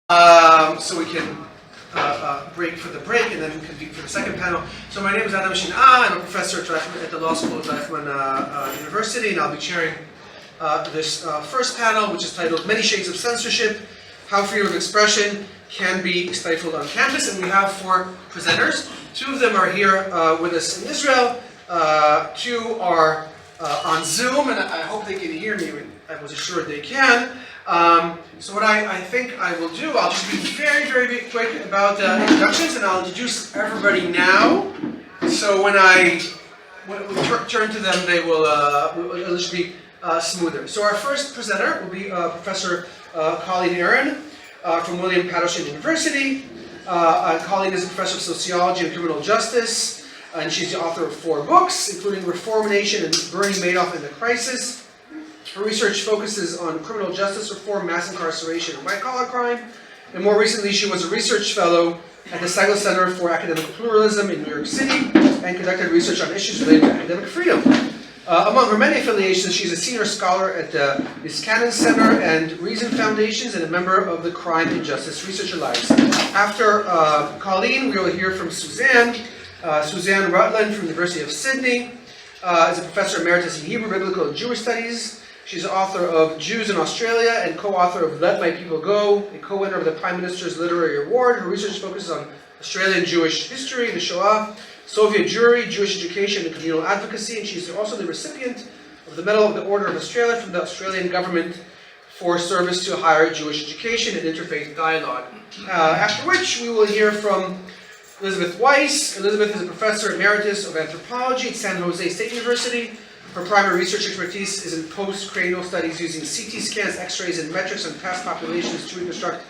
So we can break for the break and then convene for the second panel. So my name is Adam Shinar. I'm a professor at the Law School of Reichman University, and I'll be chairing this first panel, which is titled Many Shades of Censorship, How Freedom of Expression Can Be Stifled on Campus. And we have four presenters. Two of them are here with us in Israel. Two are on Zoom, and I hope they can hear me. I was assured they can. So what I think I will do, I'll just be very, very quick about introductions, and I'll introduce everybody now. So when we turn to them, they will it'll just be smoother. So our first presenter will be Professor Colleen Eren from William Paterson University. Colleen is a professor of sociology and criminal justice, and she's the author of 4 books, including Reform Nation and Bernie Madoff and the Crisis. Her research focuses on criminal justice reform, mass incarceration, and white-collar crime. And more recently, she was a research fellow at the Stifled Center for Academic Pluralism in New York City and conducted research on issues related to academic freedom. Among her many affiliations, she's a senior scholar at the Niskanen Center and Reason Foundations and a member of the Crime and Justice Research Alliance. After Colleen, we will hear from Suzanne. Suzanne Rutland from the University of Sydney is a professor emeritus in Hebrew, Biblical, and Jewish Studies. She's the author of Jews in Australia and co-author of Let My People Go, a co-winner of the Prime Minister's Literary Award. Her research focuses on Australian Jewish history, the Shoah, Soviet Jewry, Jewish education, and communal advocacy. And she's also the recipient of the Medal of the Order of Australia from the Australian government for service to higher Jewish education and interfaith dialogue. After which we will hear from Elizabeth Weiss. Elizabeth is a professor emeritus of anthropology at San Jose State University. Her primary research expertise is in post-cranial studies using CT scans, X-rays, and metrics on past populations to reconstruct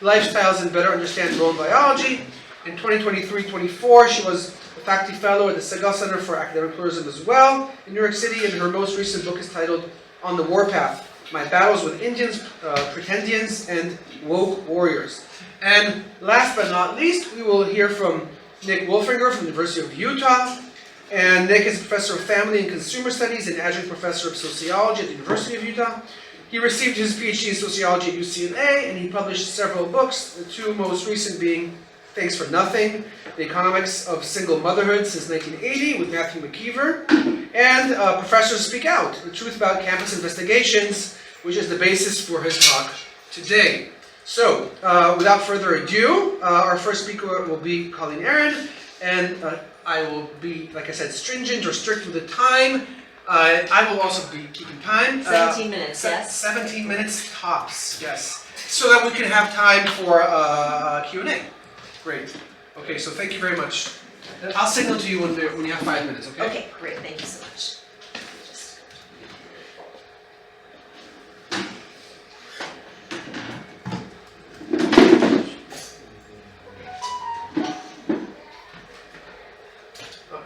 lifestyles and better understand bone biology. In 2023-24, she was a faculty fellow at the Segal Center for Academic Pluralism as well in New York City, and her most recent book is titled On the Warpath: My Battles with Indians, Pretendians, and Woke Warriors. And last but not least, we will hear from Nick Wolfinger from the University of Utah. And Nick is a professor of family and consumer studies and adjunct professor of sociology at the University of Utah. He received his PhD in sociology at UCLA, and he published several books, the 2 most recent being Thanks for Nothing, The Economics of Single Motherhood Since 1980 with Matthew McKeever, and Professors Speak Out, The Truth About Campus Investigations, which is the basis for his talk today. So, without further ado, our first speaker will be Colleen Eren, and I will be, like I said, stringent or strict with the time. I will also be keeping time. 17 minutes, yes? 17 minutes tops, yes. So that we can have time for Q&A. Great. Okay, so thank you very much. I'll signal to you when you have 5 minutes, okay? Okay, great. Thank you so much.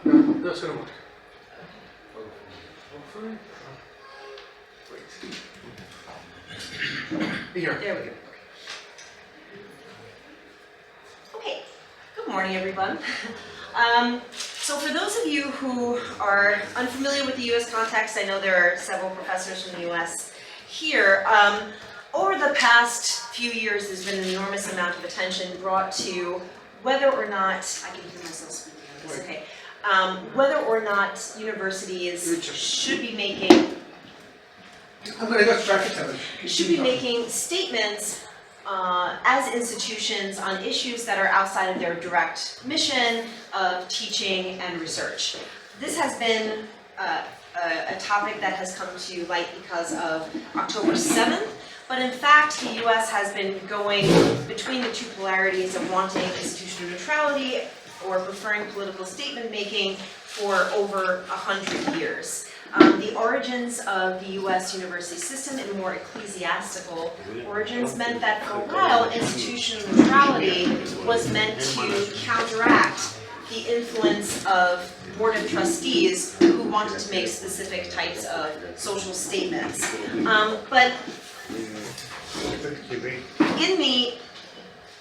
No, it's going to work. Hopefully. Great. Here. There we go. Okay. Good morning, everyone. So for those of you who are unfamiliar with the U.S. context, I know there are several professors from the U.S. here. Over the past few years, there's been an enormous amount of attention brought to whether or not, I can hear myself speaking on this, okay. Whether or not universities should be making statements as institutions on issues that are outside of their direct mission of teaching and research. This has been a topic that has come to light because of October 7th, but in fact the US has been going between the 2 polarities of wanting institutional neutrality or preferring political statement making for over 100 years. The origins of the U.S. university system in more ecclesiastical origins meant that for a while institutional neutrality was meant to counteract the influence of board of trustees who wanted to make specific types of social statements. But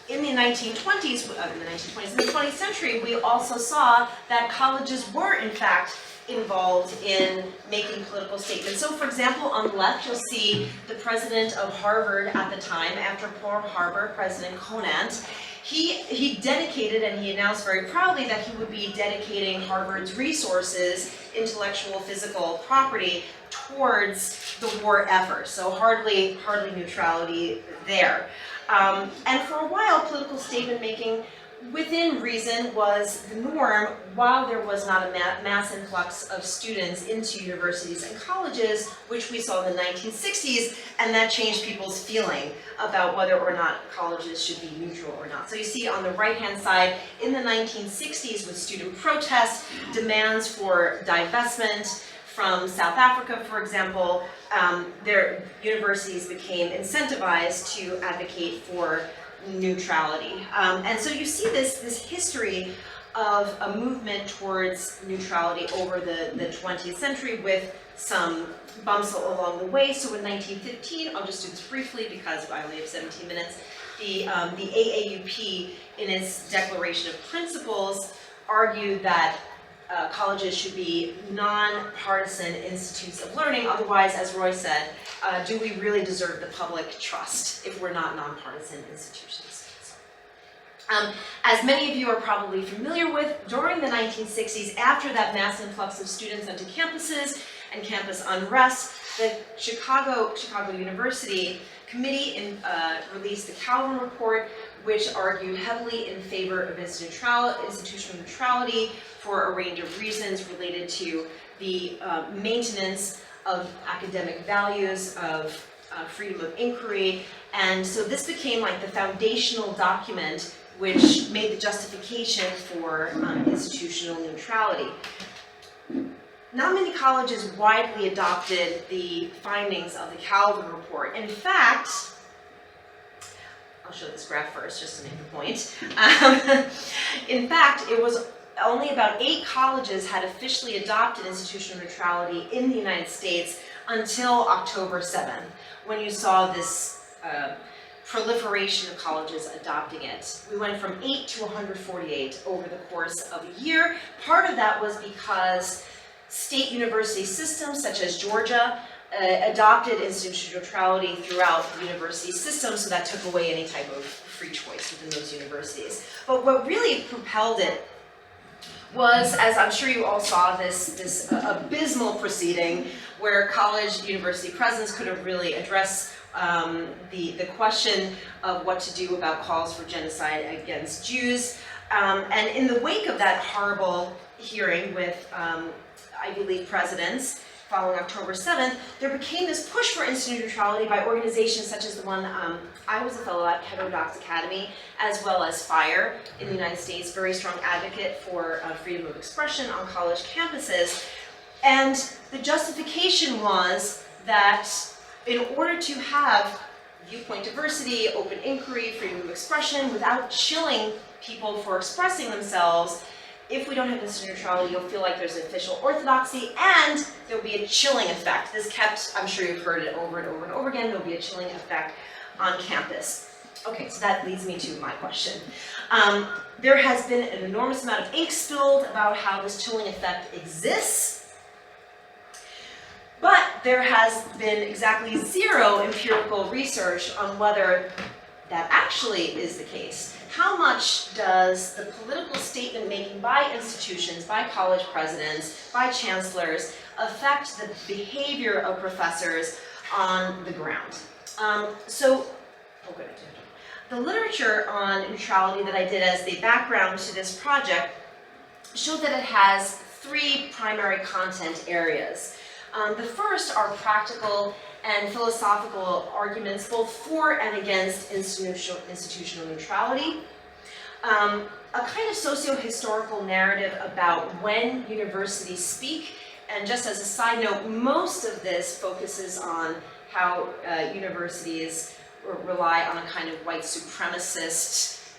in the 1920s, in the 20th century, we also saw that colleges were, in fact, involved in making political statements. So for example, on the left, you'll see the president of Harvard at the time, after Pearl Harbor, President Conant. He dedicated, and he announced very proudly, that he would be dedicating Harvard's resources, intellectual, physical property, towards the war effort. So hardly neutrality there. And for a while, political statement making within reason was the norm, while there was not a mass influx of students into universities and colleges, which we saw in the 1960s, and that changed people's feeling about whether or not colleges should be neutral or not. So you see on the right-hand side, in the 1960s, with student protests, demands for divestment from South Africa, for example, their universities became incentivized to advocate for neutrality. And so you see this history of a movement towards neutrality over the 20th century, with some bumps along the way. So in 1915, I'll just do this briefly because I only have 17 minutes, the AAUP, in its Declaration of Principles, argued that colleges should be non-partisan institutes of learning. Otherwise, as Roy said, do we really deserve the public trust if we're not non-partisan institutions? As many of you are probably familiar with, during the 1960s, after that mass influx of students onto campuses and campus unrest, the Chicago University Committee released the Calvin Report, which argued heavily in favor of institutional neutrality for a range of reasons related to the maintenance of academic values, of freedom of inquiry. And so this became like the foundational document which made the justification for institutional neutrality. Not many colleges widely adopted the findings of the Calvin Report. In fact, I'll show this graph first just to make the point. In fact, it was only about 8 colleges had officially adopted institutional neutrality in the United States until October 7th, when you saw this proliferation of colleges adopting it. We went from 8 to 148 over the course of a year. Part of that was because state university systems such as Georgia adopted institutional neutrality throughout the university system, so that took away any type of free choice within those universities. But what really propelled it was, as I'm sure you all saw, this abysmal proceeding where college university presidents couldn't really address the question of what to do about calls for genocide against Jews. And in the wake of that horrible hearing with Ivy League presidents following October 7th, there became this push for institutional neutrality by organizations such as the one I was a fellow at, Heterodox Academy, as well as FIRE in the United States, very strong advocate for freedom of expression on college campuses. And the justification was that in order to have viewpoint diversity, open inquiry, freedom of expression, without chilling people for expressing themselves, if we don't have institutional neutrality, you'll feel like there's an official orthodoxy, and there'll be a chilling effect. This kept, I'm sure you've heard it over and over and over again, there'll be a chilling effect on campus. Okay, so that leads me to my question. There has been an enormous amount of ink spilled about how this chilling effect exists, but there has been exactly 0 empirical research on whether that actually is the case. How much does the political statement making by institutions, by college presidents, by chancellors affect the behavior of professors on the ground? The literature on neutrality that I did as the background to this project showed that it has 3 primary content areas. The first are practical and philosophical arguments, both for and against institutional neutrality. A kind of socio-historical narrative about when universities speak, and just as a side note, most of this focuses on how universities rely on a kind of white supremacist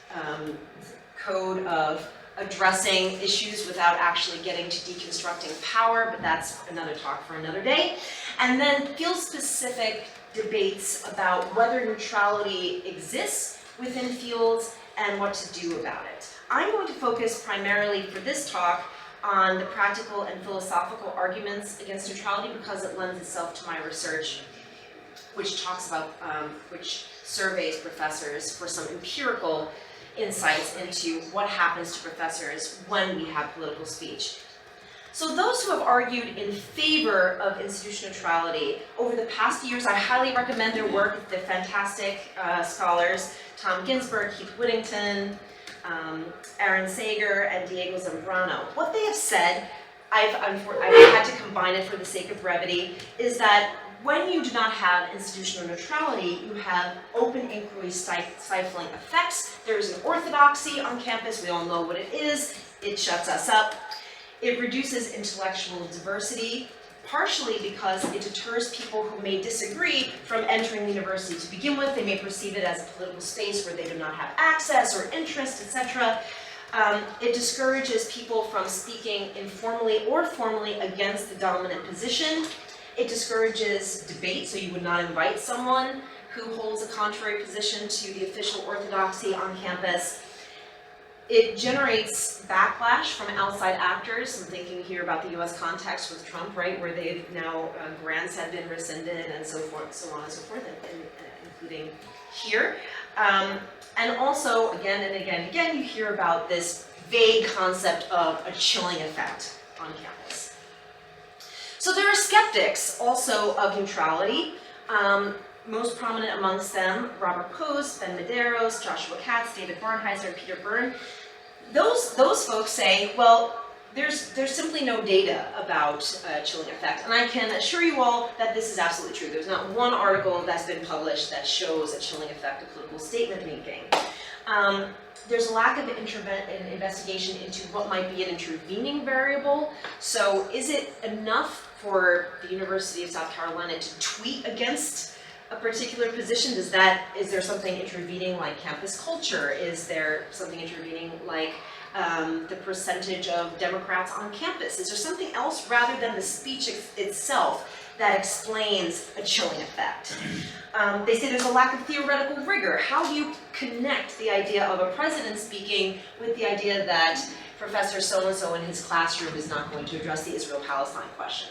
code of addressing issues without actually getting to deconstructing power, but that's another talk for another day. And then field-specific debates about whether neutrality exists within fields and what to do about it. I'm going to focus primarily for this talk on the practical and philosophical arguments against neutrality because it lends itself to my research, which talks about, which surveys professors for some empirical insights into what happens to professors when we have political speech. So those who have argued in favor of institutional neutrality over the past years, I highly recommend their work. They're fantastic scholars, Tom Ginsberg, Keith Whittington, Aaron Sager, and Diego Zambrano. What they have said, I've had to combine it for the sake of brevity, is that when you do not have institutional neutrality, you have open inquiry stifling effects. There's an orthodoxy on campus, we all know what it is, it shuts us up. It reduces intellectual diversity, partially because it deters people who may disagree from entering the university to begin with. They may perceive it as a political space where they do not have access or interest, etc. It discourages people from speaking informally or formally against the dominant position. It discourages debate, so you would not invite someone who holds a contrary position to the official orthodoxy on campus. It generates backlash from outside actors. I'm thinking here about the US context with Trump, right, where they've now, grants have been rescinded and so forth, so on and so forth, including here. And also, again and again and again, you hear about this vague concept of a chilling effect on campus. So there are skeptics also of neutrality. Most prominent amongst them, Robert Coase, Ben Medeiros, Joshua Katz, David Barnheiser, and Peter Byrne. Those folks say, well, there's simply no data about chilling effect. And I can assure you all that this is absolutely true. There's not one article that's been published that shows a chilling effect of political statement making. There's a lack of investigation into what might be an intervening variable. So is it enough for the University of South Carolina to tweet against a particular position? Is there something intervening like campus culture? Is there something intervening like the percentage of Democrats on campus? Is there something else rather than the speech itself that explains a chilling effect? They say there's a lack of theoretical rigor. How do you connect the idea of a president speaking with the idea that Professor so-and-so in his classroom is not going to address the Israel-Palestine question?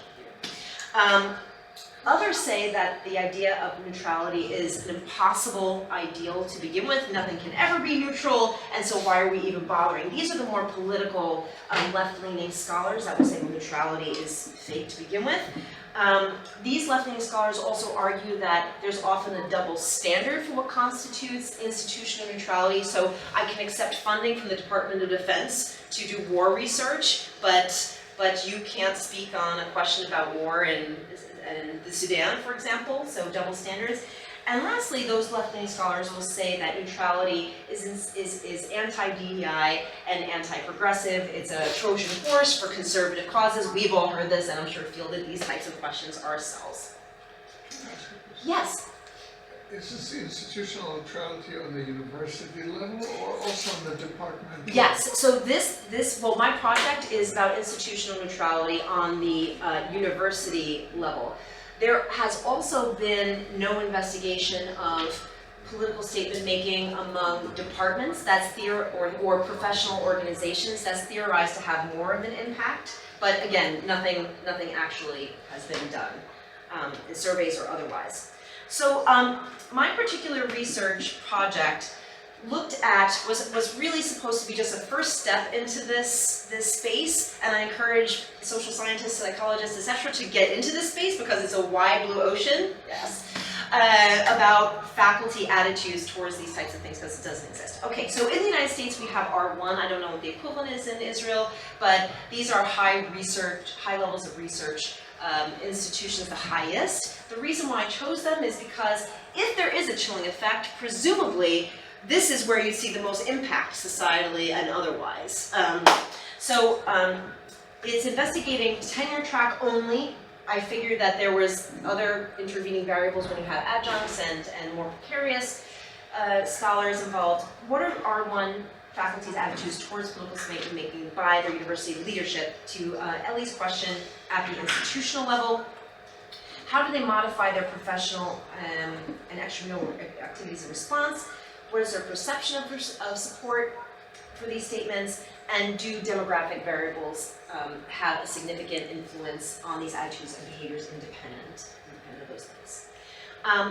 Others say that the idea of neutrality is an impossible ideal to begin with. Nothing can ever be neutral, and so why are we even bothering? These are the more political, left-leaning scholars that would say neutrality is fake to begin with. These left-leaning scholars also argue that there's often a double standard for what constitutes institutional neutrality. So I can accept funding from the Department of Defense to do war research, but you can't speak on a question about war in the Sudan, for example, so double standards. And lastly, those left-leaning scholars will say that neutrality is anti-DEI and anti-progressive. It's a Trojan horse for conservative causes. We've all heard this, and I'm sure fielded these types of questions ourselves. Yes? Is this institutional neutrality on the university level or also on the department? Yes, so well, my project is about institutional neutrality on the university level. There has also been no investigation of political statement making among departments or professional organizations that's theorized to have more of an impact. But again, nothing actually has been done, in surveys or otherwise. So my particular research project was really supposed to be just a first step into this space, and I encourage social scientists, psychologists, etc. to get into this space because it's a wide blue ocean, yes, about faculty attitudes towards these types of things because it doesn't exist. Okay, so in the United States we have R1, I don't know what the equivalent is in Israel, but these are high levels of research institutions, the highest. The reason why I chose them is because if there is a chilling effect, presumably this is where you see the most impact societally and otherwise. It's investigating tenure track only. I figured that there was other intervening variables when you have adjuncts and more precarious scholars involved. What are R1 faculty's attitudes towards political statement making by their university leadership to at least question at the institutional level? How do they modify their professional and extramural activities in response? What is their perception of support for these statements? And do demographic variables have a significant influence on these attitudes and behaviors independent of those things?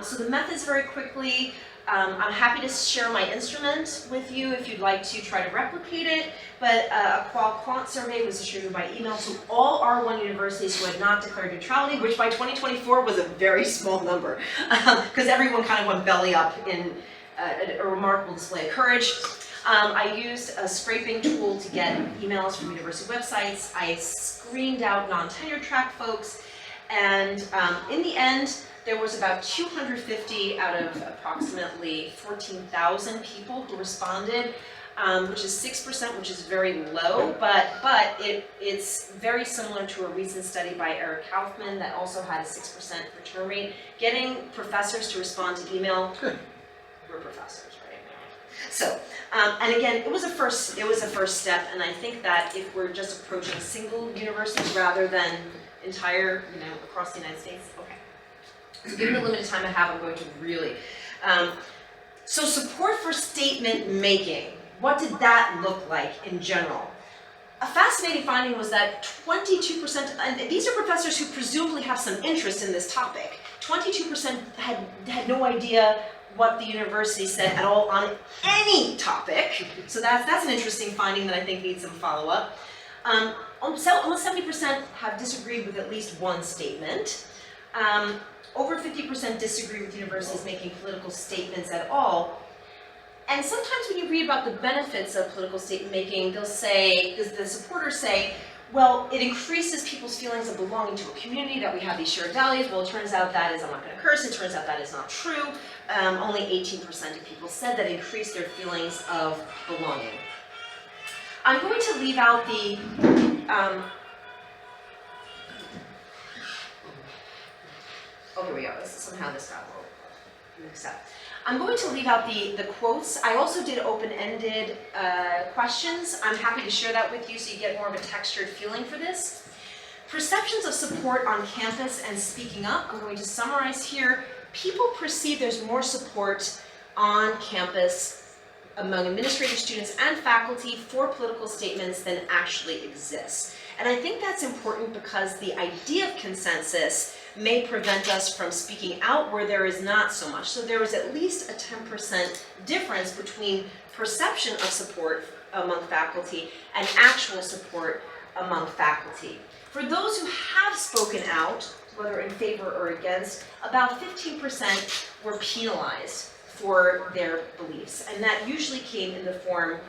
So the methods very quickly. I'm happy to share my instrument with you if you'd like to try to replicate it, but a qual-quant survey was distributed by email to all R1 universities who had not declared neutrality, which by 2024 was a very small number, because everyone kind of went belly up in a remarkable display of courage. I used a scraping tool to get emails from university websites. I screened out non-tenure track folks, and in the end, there was about 250 out of approximately 14,000 people who responded, which is 6%, which is very low, but it's very similar to a recent study by Eric Kaufman that also had a 6% return rate. Getting professors to respond to email, we're professors, right? So, and again, it was a first step, and I think that if we're just approaching single universities rather than entire, across the United States, okay. So given the limited time I have, I'm going to really. So support for statement making, what did that look like in general? A fascinating finding was that 22%, and these are professors who presumably have some interest in this topic, 22% had no idea what the university said at all on any topic. So that's an interesting finding that I think needs some follow-up. Almost 70% have disagreed with at least one statement. Over 50% disagree with universities making political statements at all. And sometimes when you read about the benefits of political statement making, they'll say, the supporters say, well, it increases people's feelings of belonging to a community, that we have these shared values. Well, it turns out that is, I'm not going to curse, it turns out that is not true. Only 18% of people said that increased their feelings of belonging. I'm going to leave out the, oh, here we go. Somehow this got a little mixed up. I'm going to leave out the quotes. I also did open-ended questions. I'm happy to share that with you so you get more of a textured feeling for this. Perceptions of support on campus and speaking up. I'm going to summarize here. People perceive there's more support on campus among administrative students and faculty for political statements than actually exists. And I think that's important because the idea of consensus may prevent us from speaking out where there is not so much. So there is at least a 10% difference between perception of support among faculty and actual support among faculty. For those who have spoken out, whether in favor or against, about 15% were penalized for their beliefs. And that usually came in the form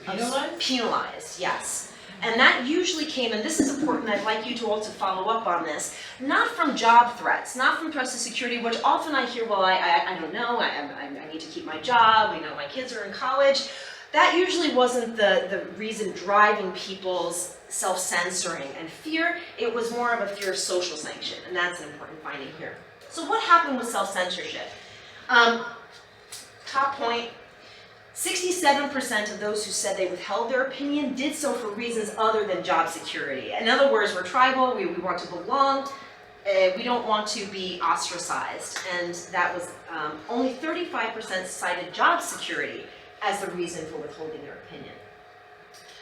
of penalized, yes. And that usually came, and this is important, I'd like you to also follow up on this, not from job threats, not from threats to security, which often I hear, well, I don't know, I need to keep my job, my kids are in college. That usually wasn't the reason driving people's self-censoring and fear. It was more of a fear of social sanction, and that's an important finding here. So what happened with self-censorship? Top point, 67% of those who said they withheld their opinion did so for reasons other than job security. In other words, we're tribal, we want to belong, we don't want to be ostracized. And that was only 35% cited job security as the reason for withholding their opinion.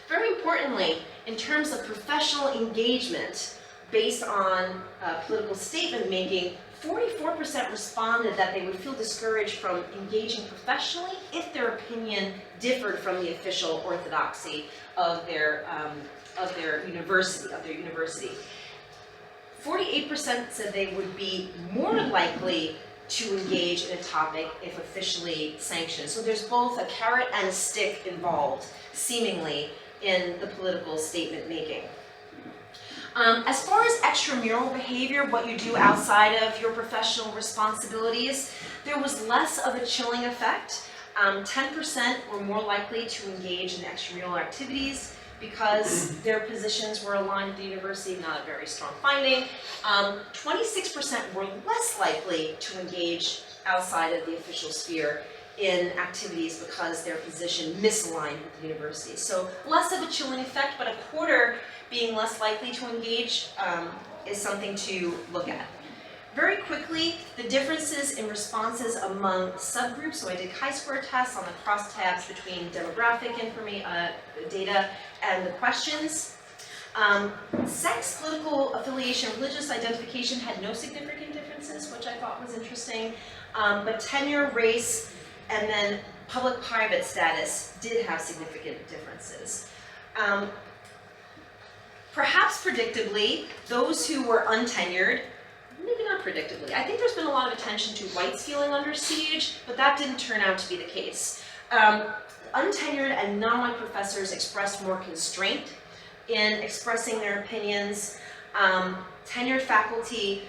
Very importantly, in terms of professional engagement based on political statement making, 44% responded that they would feel discouraged from engaging professionally if their opinion differed from the official orthodoxy of their university. 48% said they would be more likely to engage in a topic if officially sanctioned. So there's both a carrot and a stick involved, seemingly, in the political statement making. As far as extramural behavior, what you do outside of your professional responsibilities, there was less of a chilling effect. 10% were more likely to engage in extramural activities because their positions were aligned with the university, not a very strong finding. 26% were less likely to engage outside of the official sphere in activities because their position misaligned with the university. So less of a chilling effect, but a quarter being less likely to engage is something to look at. Very quickly, the differences in responses among subgroups. So I did chi-square tests on the crosstabs between demographic data and the questions. Sex, political affiliation, religious identification had no significant differences, which I thought was interesting. But tenure, race, and then public-private status did have significant differences. Perhaps predictably, those who were untenured, maybe not predictably. I think there's been a lot of attention to whites feeling under siege, but that didn't turn out to be the case. Untenured and non-white professors expressed more constraint in expressing their opinions. Untenured faculty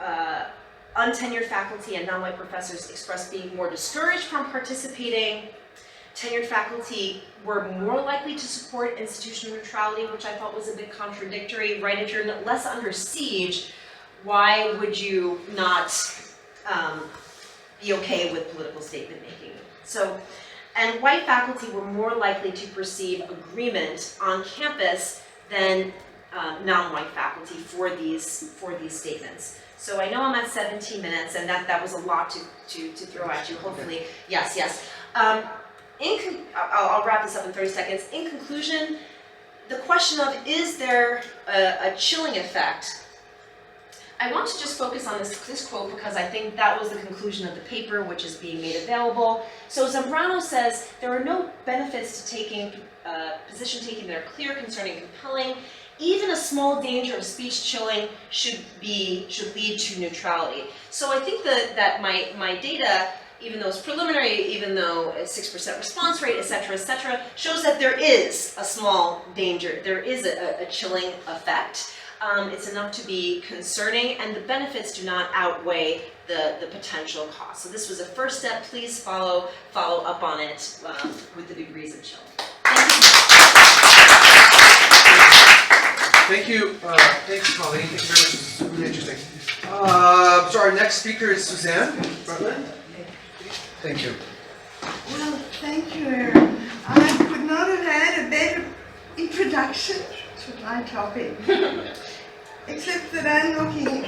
and non-white professors expressed being more discouraged from participating. Tenured faculty were more likely to support institutional neutrality, which I thought was a bit contradictory, right? If you're less under siege, why would you not be okay with political statement making? So, and white faculty were more likely to perceive agreement on campus than non-white faculty for these statements. So I know I'm at 17 minutes, and that was a lot to throw at you. Hopefully, yes. I'll wrap this up in 30 seconds. In conclusion, the question of is there a chilling effect? I want to just focus on this quote because I think that was the conclusion of the paper, which is being made available. So Zambrano says, there are no benefits to taking position taking that are clear, concerning, compelling. Even a small danger of speech chilling should lead to neutrality. So I think that my data, even though it's preliminary, even though a 6% response rate, et cetera, shows that there is a small danger. There is a chilling effect. It's enough to be concerning, and the benefits do not outweigh the potential cost. So this was a first step. Please follow up on it with the degrees of chill. Thank you. Thanks, Colleen. Thank you very much. This is really interesting. So our next speaker is Suzanne, Rutland. Thank you. Well, thank you, Eren. I could not have had a better introduction to my topic, except that I'm looking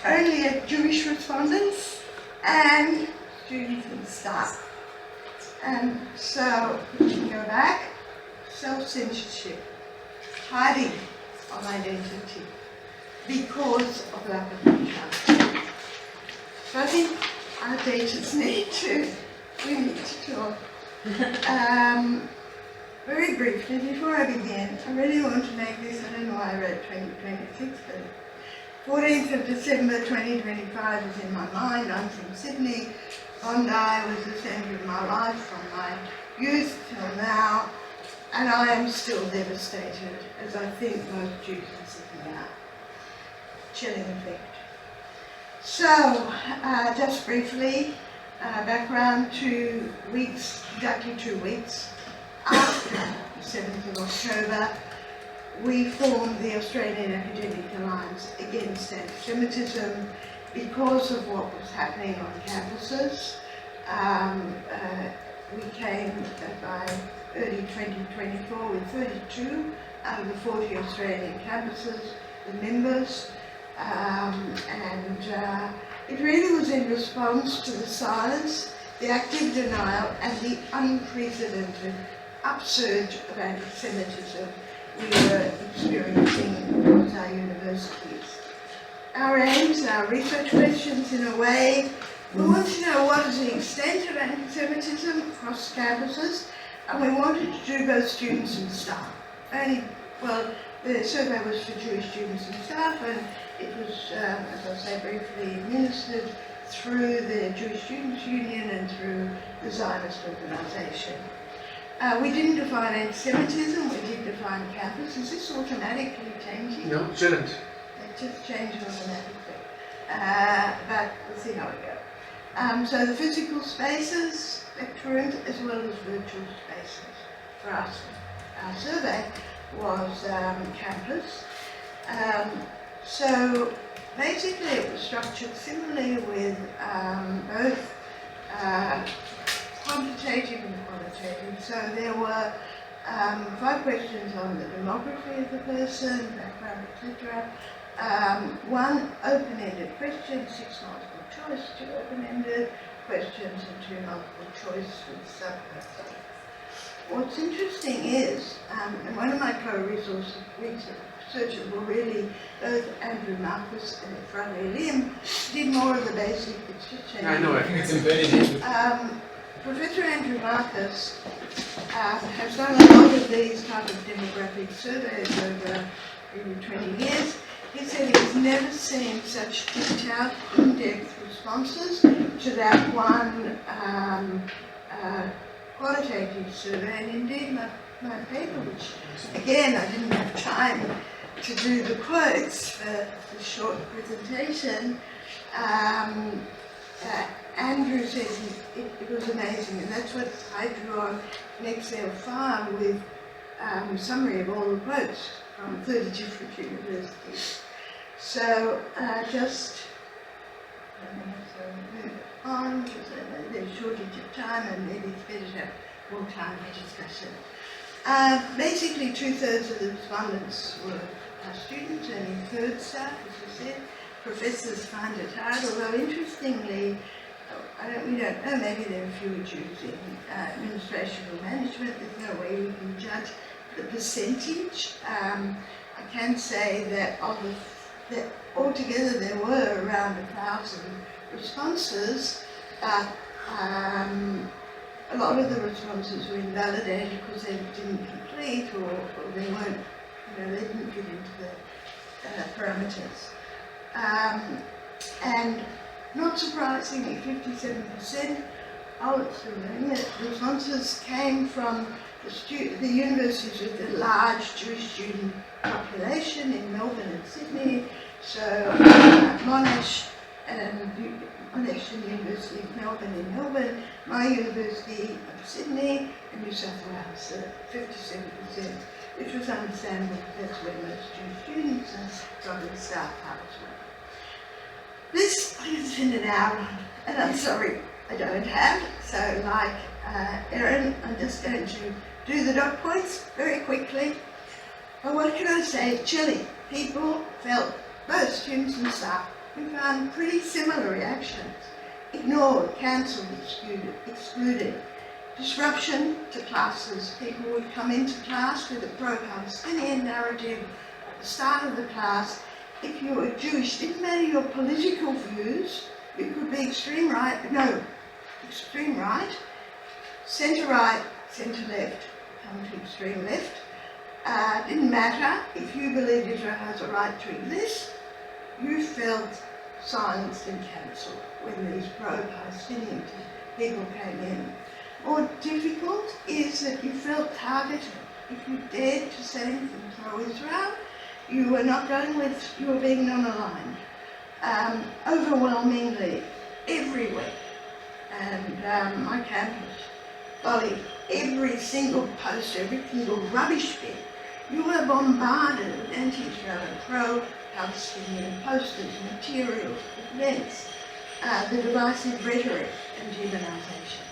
only at Jewish respondents and students and staff. And so, we can go back, self-censorship, hiding of identity because of lack of neutrality. So I think our data we need to talk. Very briefly, before I begin, I really want to make this, I don't know why I wrote 2026, but 14th of December 2025 is in my mind. I'm from Sydney. Bondi was the centre of my life from my youth till now, and I am still devastated, as I think most Jews in Sydney are. Chilling effect. So, just briefly, background, 2 weeks, exactly 2 weeks after the 7th of October, we formed the Australian Academic Alliance Against Anti-Semitism because of what was happening on campuses. We came by early 2024 with 32 out of the 40 Australian campuses, the members, and it really was in response to the silence, the active denial, and the unprecedented upsurge of anti-Semitism we were experiencing across our universities. Our aims, our research questions, in a way, we wanted to know what is the extent of anti-Semitism across campuses, and we wanted to do both students and staff. The survey was for Jewish students and staff, and it was, as I say briefly, administered through the Jewish Students' Union and through the Zionist organisation. We didn't define anti-Semitism, we did define campus. Is this automatically changing? No, it shouldn't. It just changed automatically. But we'll see how it goes. So the physical spaces, lecture-rooms, as well as virtual spaces for us. Our survey was campus. So basically it was structured similarly with both quantitative and qualitative. So there were 5 questions on the demography of the person, background, etc. 1 open-ended question, 6 multiple choice, 2 open-ended questions, and 2 multiple choice with subjects. What's interesting is, and one of my co-researchers were really both Andrew Marcus and Efraim Elim, did more of the basic, it's just changing. I know, I think it's embedded in. Professor Andrew Marcus has done a lot of these type of demographic surveys over maybe 20 years. He said he's never seen such detailed, in-depth responses to that one qualitative survey, and indeed my paper, which again I didn't have time to do the quotes for the short presentation. Andrew says it was amazing, and that's what I drew on an Excel file with summary of all the quotes from 30 different universities. So just move on, because there's a shortage of time and maybe it's better to have more time for discussion. Basically 2/3 of the respondents were students, only 1/3 staff, as I said. Professors find it hard, although interestingly, we don't know, maybe there are fewer Jews in administration or management. There's no way we can judge the percentage. I can say that that altogether there were around 1,000 responses, but a lot of the responses were invalidated because they didn't complete or they weren't, they didn't fit into the parameters. And not surprisingly, 57% of the responses came from the universities with a large Jewish student population in Melbourne and Sydney. So Monash University of Melbourne in Melbourne, my University of Sydney, and New South Wales, 57%, which was understandable. That's where most Jewish students and probably staff are as well. This I can send it out on, and I'm sorry I don't have, so like Eren, I'm just going to do the dot points very quickly. But what can I say? Chile, people felt, both students and staff, we found pretty similar reactions. Ignored, cancelled, excluded. Disruption to classes. People would come into class with a pro-Palestinian narrative at the start of the class. If you were Jewish, didn't matter your political views, you could be extreme right, centre right, centre left, come to extreme left. Didn't matter if you believed Israel has a right to exist, you felt silenced and cancelled when these pro-Palestinian people came in. More difficult is that you felt targeted. If you dared to say anything pro-Israel, you were not going with, you were being non-aligned. Overwhelmingly, everywhere. And my campus, golly, every single poster, every single rubbish bin, you were bombarded with anti-Israel and pro-Palestinian posters, materials, events, the divisive rhetoric and demonisation.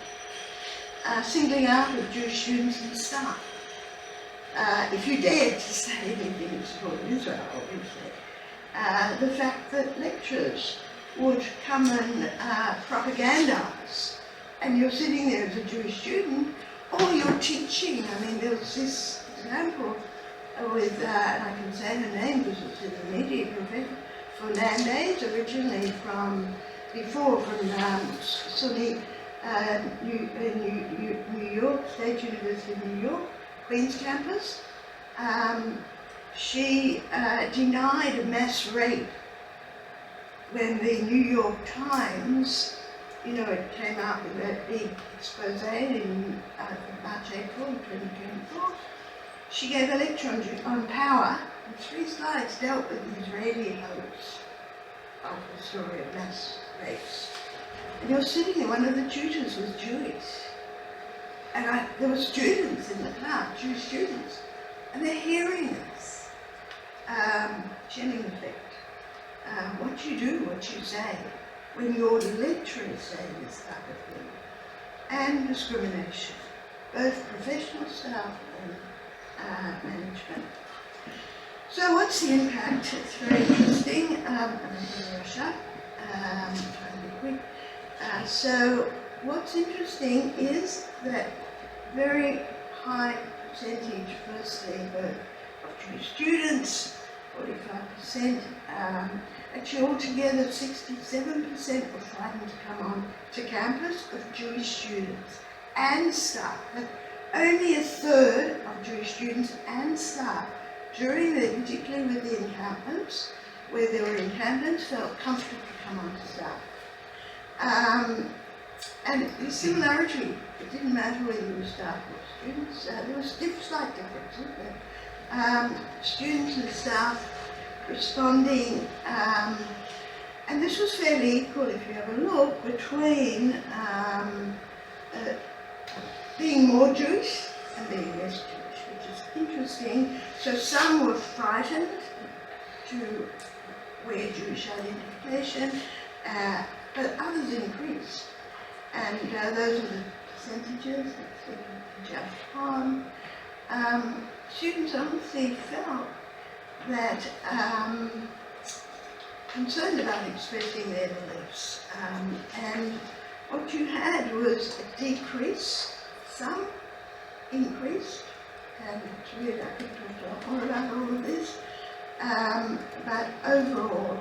Singling out of Jewish students and staff. If you dared to say anything in support of Israel, obviously. The fact that lecturers would come and propagandise, and you're sitting there as a Jewish student, or you're teaching. I mean, there was this example with, and I can say her name because it's in the media, Professor Fernandez, originally from SUNY, New York, State University of New York, Queens campus. She denied a mass rape when the New York Times, it came out with that big expose in March, April 2024. She gave a lecture on power, and 3 slides dealt with the Israeli hoax of the story of mass rapes. And you're sitting there, one of the tutors was Jewish. And there were students in the class, Jewish students, and they're hearing this. Chilling effect. What you do, what you say, when your lecturers say this type of thing. And discrimination, both professional staff and management. So what's the impact? It's very interesting. I'm going to rush up, trying to be quick. So what's interesting is that very high percentage, firstly, of Jewish students, 45%, actually altogether 67% were frightened to come on to campus of Jewish students and staff. But only a third of Jewish students and staff during the, particularly with the encampments, where there were encampments, felt comfortable to come on to staff. And the similarity, it didn't matter whether you were staff or students, there was slight differences, but students and staff responding, and this was fairly equal if you have a look, between being more Jewish and being less Jewish, which is interesting. So some were frightened to wear Jewish identification, but others increased. And those are the percentages that judge on. Students honestly felt that concerned about expressing their beliefs. And what you had was a decrease, some increased, and it's weird, I could talk a lot more about all of this, but overall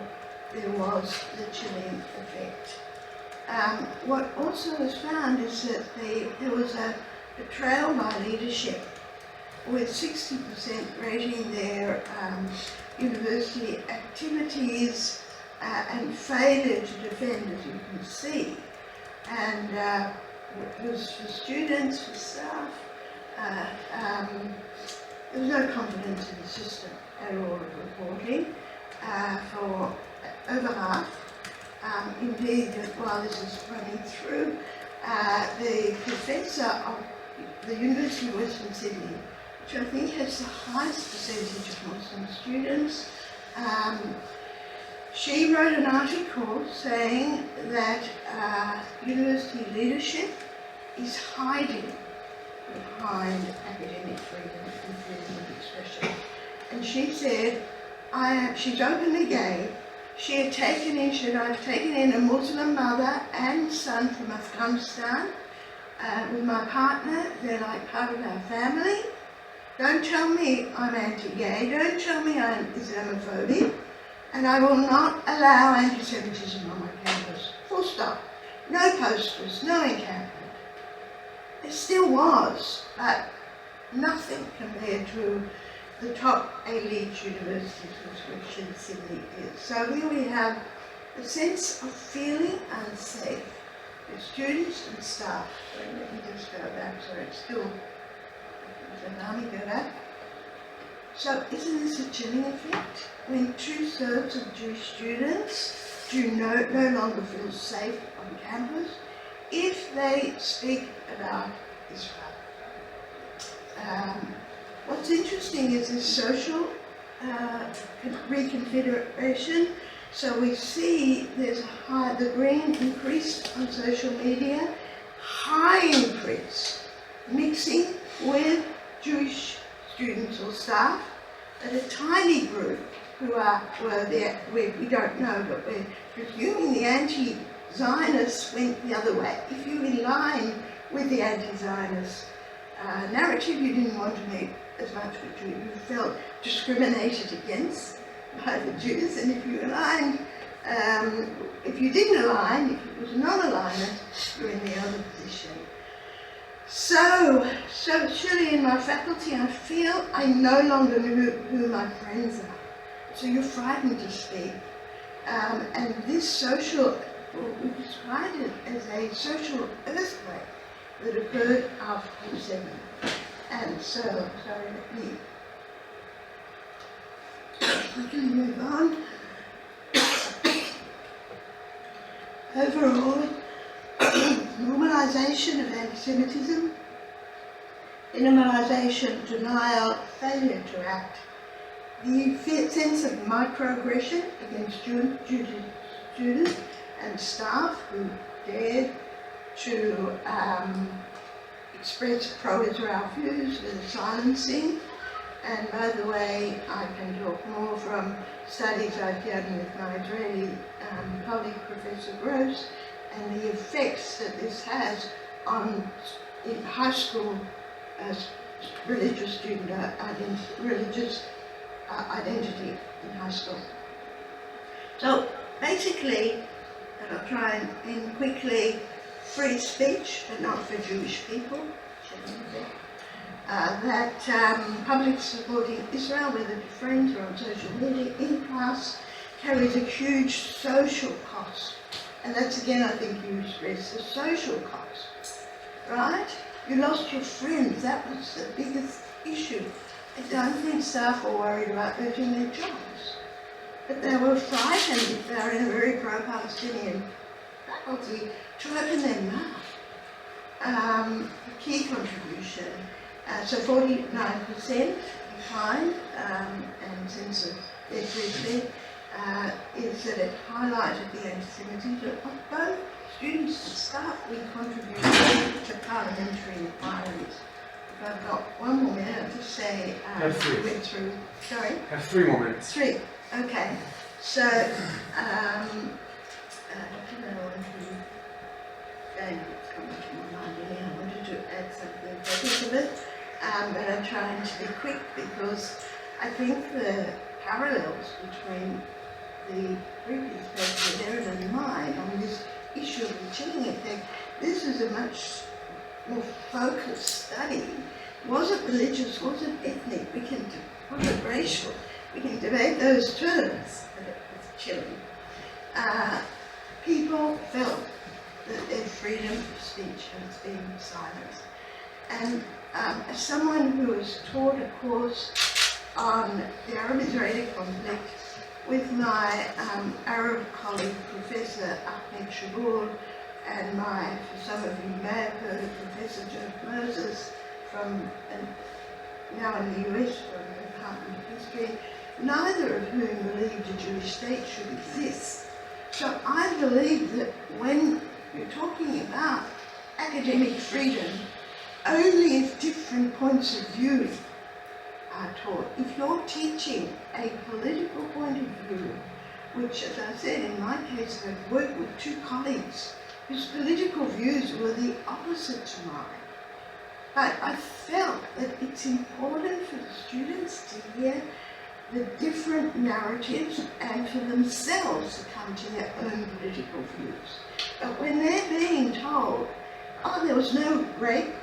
there was the chilling effect. What also was found is that there was a betrayal by leadership, with 60% rating their university activities and failure to defend, as you can see. And it was for students, for staff, there was no confidence in the system at all of reporting for over half. Indeed, while this is running through, the professor of the University of Western Sydney, which I think has the highest percentage of Muslim students, she wrote an article saying that university leadership is hiding behind academic freedom and freedom of expression. And she said, she's openly gay. She had taken in, I've taken in a Muslim mother and son from Afghanistan with my partner. They're like part of our family. Don't tell me I'm anti-gay. Don't tell me I'm Islamophobic. And I will not allow anti-Semitism on my campus. Full stop. No posters, no encampment. There still was, but nothing compared to the top elite universities, which in Sydney is. So here we have a sense of feeling unsafe for students and staff. So let me just go back, so it's still, let me go back. So isn't this a chilling effect? When 2/3 of Jewish students no longer feel safe on campus if they speak about Israel. What's interesting is this social reconfiguration. So we see there's the green increased on social media, high increase, mixing with Jewish students or staff, but a tiny group who were there, we don't know, but we're presuming the anti-Zionists went the other way. If you align with the anti-Zionist narrative, you didn't want to meet as much with Jews. You felt discriminated against by the Jews, and if you aligned, if you didn't align, if it was non-alignment, you're in the other position. So surely in my faculty, I feel I no longer know who my friends are. So you're frightened to speak. And this social, we described it as a social earthquake that occurred after 7. And so, sorry, we can move on. Overall, normalization of anti-Semitism, minimalization, denial, failure to act, the sense of microaggression against students and staff who dared to express pro-Israel views with silencing, And by the way, I can talk more from studies I've done with my Israeli colleague, Professor Gross, and the effects that this has on in high school religious student identity in high school. So basically, and I'll try and end quickly, free speech, but not for Jewish people, that public supporting Israel, whether to friends or on social media, in class, carries a huge social cost. And that's again, I think you stress the social cost, right? You lost your friends, that was the biggest issue. I don't think staff were worried about losing their jobs, but they were frightened if they were in a very pro-Palestinian faculty to open their mouth. Key contribution, so 49% declined and censored their briefly, is that it highlighted the anti-Semitism of both students and staff. We contributed to parliamentary inquiries. If I've got one more minute to say, Have three. we went through, sorry? Have 3 more minutes. 3, okay. So, what did I want to, it's come to my mind again. I wanted to add something particular, but I'm trying to be quick because I think the parallels between the previous paper with Eren and mine on this issue of the chilling effect, this is a much more focused study. Wasn't religious, wasn't ethnic, wasn't racial. We can debate those terms, but it was chilling. People felt that their freedom of speech has been silenced. And as someone who has taught a course on the Arab-Israeli conflict with my Arab colleague, Professor Ahmed Shabul, and for some of you may have heard of Professor Jeff Moses from, now in the US from the Department of History, neither of whom believed a Jewish state should exist. So I believe that when you're talking about academic freedom, only if different points of view are taught. If you're teaching a political point of view, which, as I said, in my case, I've worked with 2 colleagues whose political views were the opposite to mine. But I felt that it's important for the students to hear the different narratives and for themselves to come to their own political views. But when they're being told, oh, there was no rape,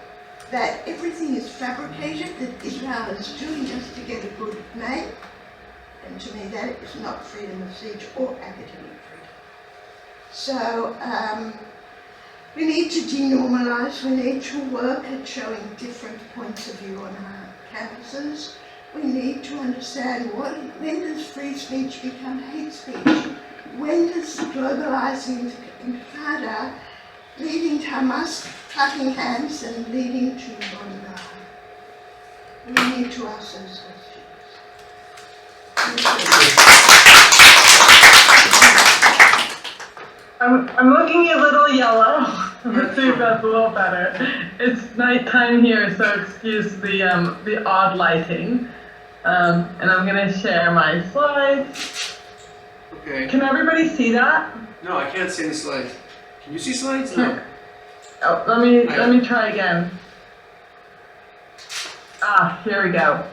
that everything is fabricated, that Israel is doing just to get a good name, and to me that is not freedom of speech or academic freedom. So we need to denormalize, we need to work at showing different points of view on our campuses. We need to understand when does free speech become hate speech? When does globalizing intifada leading to Hamas clapping hands and leading to Moderator? We need to ask those questions. I'm looking a little yellow. Let's see if that's a little better. It's nighttime here, so excuse the odd lighting. And I'm gonna share my slides. Okay. Can everybody see that? No, I can't see the slides. Can you see slides? No. Oh, let me try again. Ah, here we go.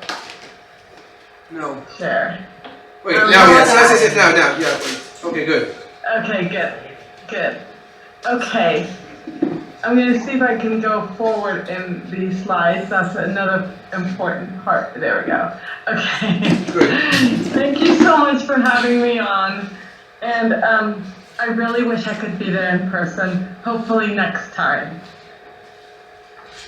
No. Share. Wait, now, yes, now, yeah, wait. Okay, good. Okay, good. Okay. I'm going to see if I can go forward in these slides. That's another important part. There we go. Okay. Good. Thank you so much for having me on. And I really wish I could be there in person, hopefully next time.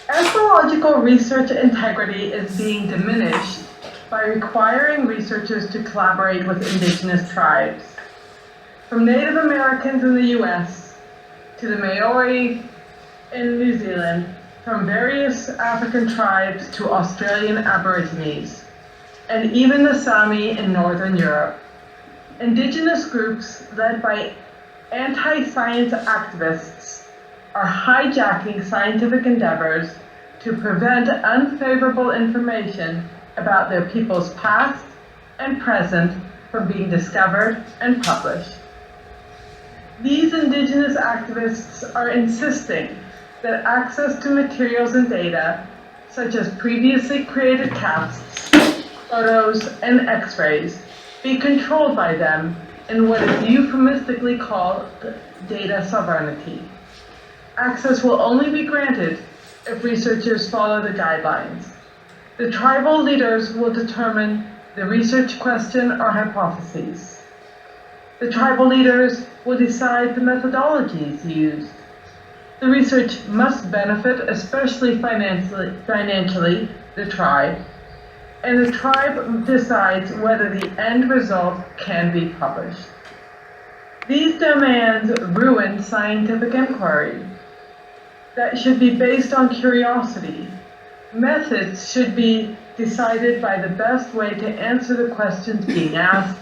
Anthropological research integrity is being diminished by requiring researchers to collaborate with indigenous tribes. From Native Americans in the US to the Maori in New Zealand, from various African tribes to Australian Aborigines, and even the Sami in Northern Europe. Indigenous groups led by anti-science activists are hijacking scientific endeavors to prevent unfavorable information about their people's past and present from being discovered and published. These Indigenous activists are insisting that access to materials and data, such as previously created casts, photos, and x-rays, be controlled by them in what is euphemistically called data sovereignty. Access will only be granted if researchers follow the guidelines. The tribal leaders will determine the research question or hypotheses. The tribal leaders will decide the methodologies used. The research must benefit, especially financially, the tribe, and the tribe decides whether the end result can be published. These demands ruin scientific inquiry that should be based on curiosity. Methods should be decided by the best way to answer the questions being asked,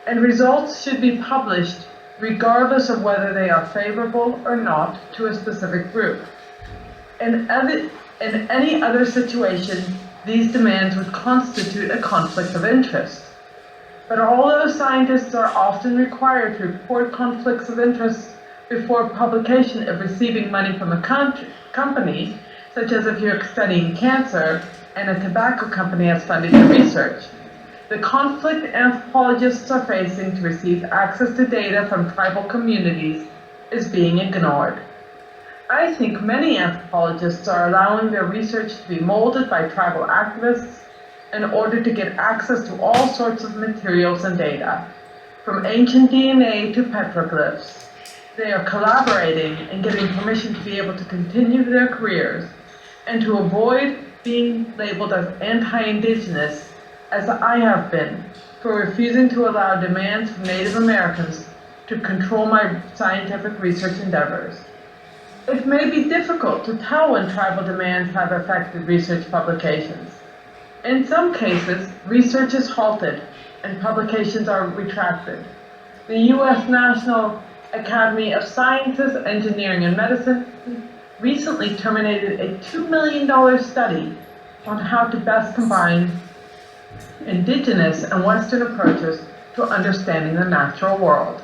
and results should be published regardless of whether they are favorable or not to a specific group. In any other situation, these demands would constitute a conflict of interest. But although scientists are often required to report conflicts of interest before publication if receiving money from a company, such as if you're studying cancer and a tobacco company has funded your research, the conflict anthropologists are facing to receive access to data from tribal communities is being ignored. I think many anthropologists are allowing their research to be molded by tribal activists in order to get access to all sorts of materials and data, from ancient DNA to petroglyphs. They are collaborating and getting permission to be able to continue their careers and to avoid being labeled as anti-Indigenous, as I have been, for refusing to allow demands from Native Americans to control my scientific research endeavors. It may be difficult to tell when tribal demands have affected research publications. In some cases, research is halted and publications are retracted. The U.S. National Academy of Sciences, Engineering, and Medicine recently terminated a $2 million study on how to best combine Indigenous and Western approaches to understanding the natural world.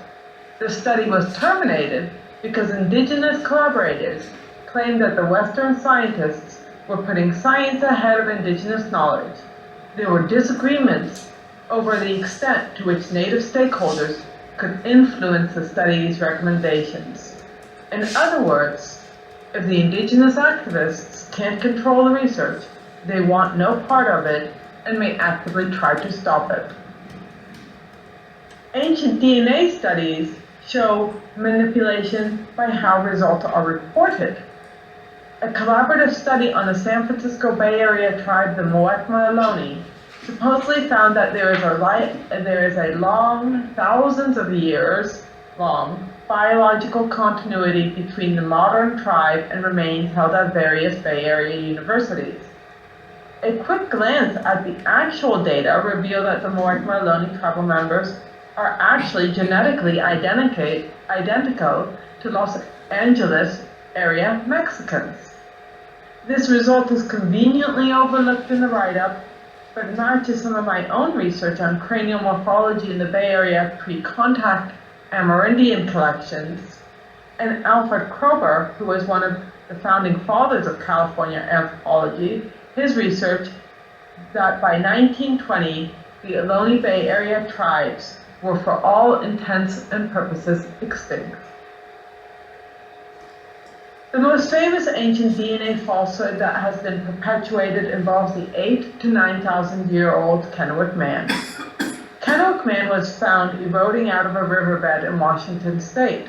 The study was terminated because Indigenous collaborators claimed that the Western scientists were putting science ahead of Indigenous knowledge. There were disagreements over the extent to which Native stakeholders could influence the study's recommendations. In other words, if the Indigenous activists can't control the research, they want no part of it and may actively try to stop it. Ancient DNA studies show manipulation by how results are reported. A collaborative study on the San Francisco Bay Area tribe, the Muwekma Ohlone, supposedly found that there is a long, thousands of years long, biological continuity between the modern tribe and remains held at various Bay Area universities. A quick glance at the actual data revealed that the Muwekma Ohlone tribal members are actually genetically identical to Los Angeles area Mexicans. This result is conveniently overlooked in the write-up, but matches some of my own research on cranial morphology in the Bay Area pre-contact Amerindian collections, and Alfred Kroeber, who was one of the founding fathers of California anthropology, his research that by 1920, the Ohlone Bay Area tribes were for all intents and purposes extinct. The most famous ancient DNA falsehood that has been perpetuated involves the 8,000 to 9,000 year old Kennewick Man. Kennewick Man was found eroding out of a riverbed in Washington state.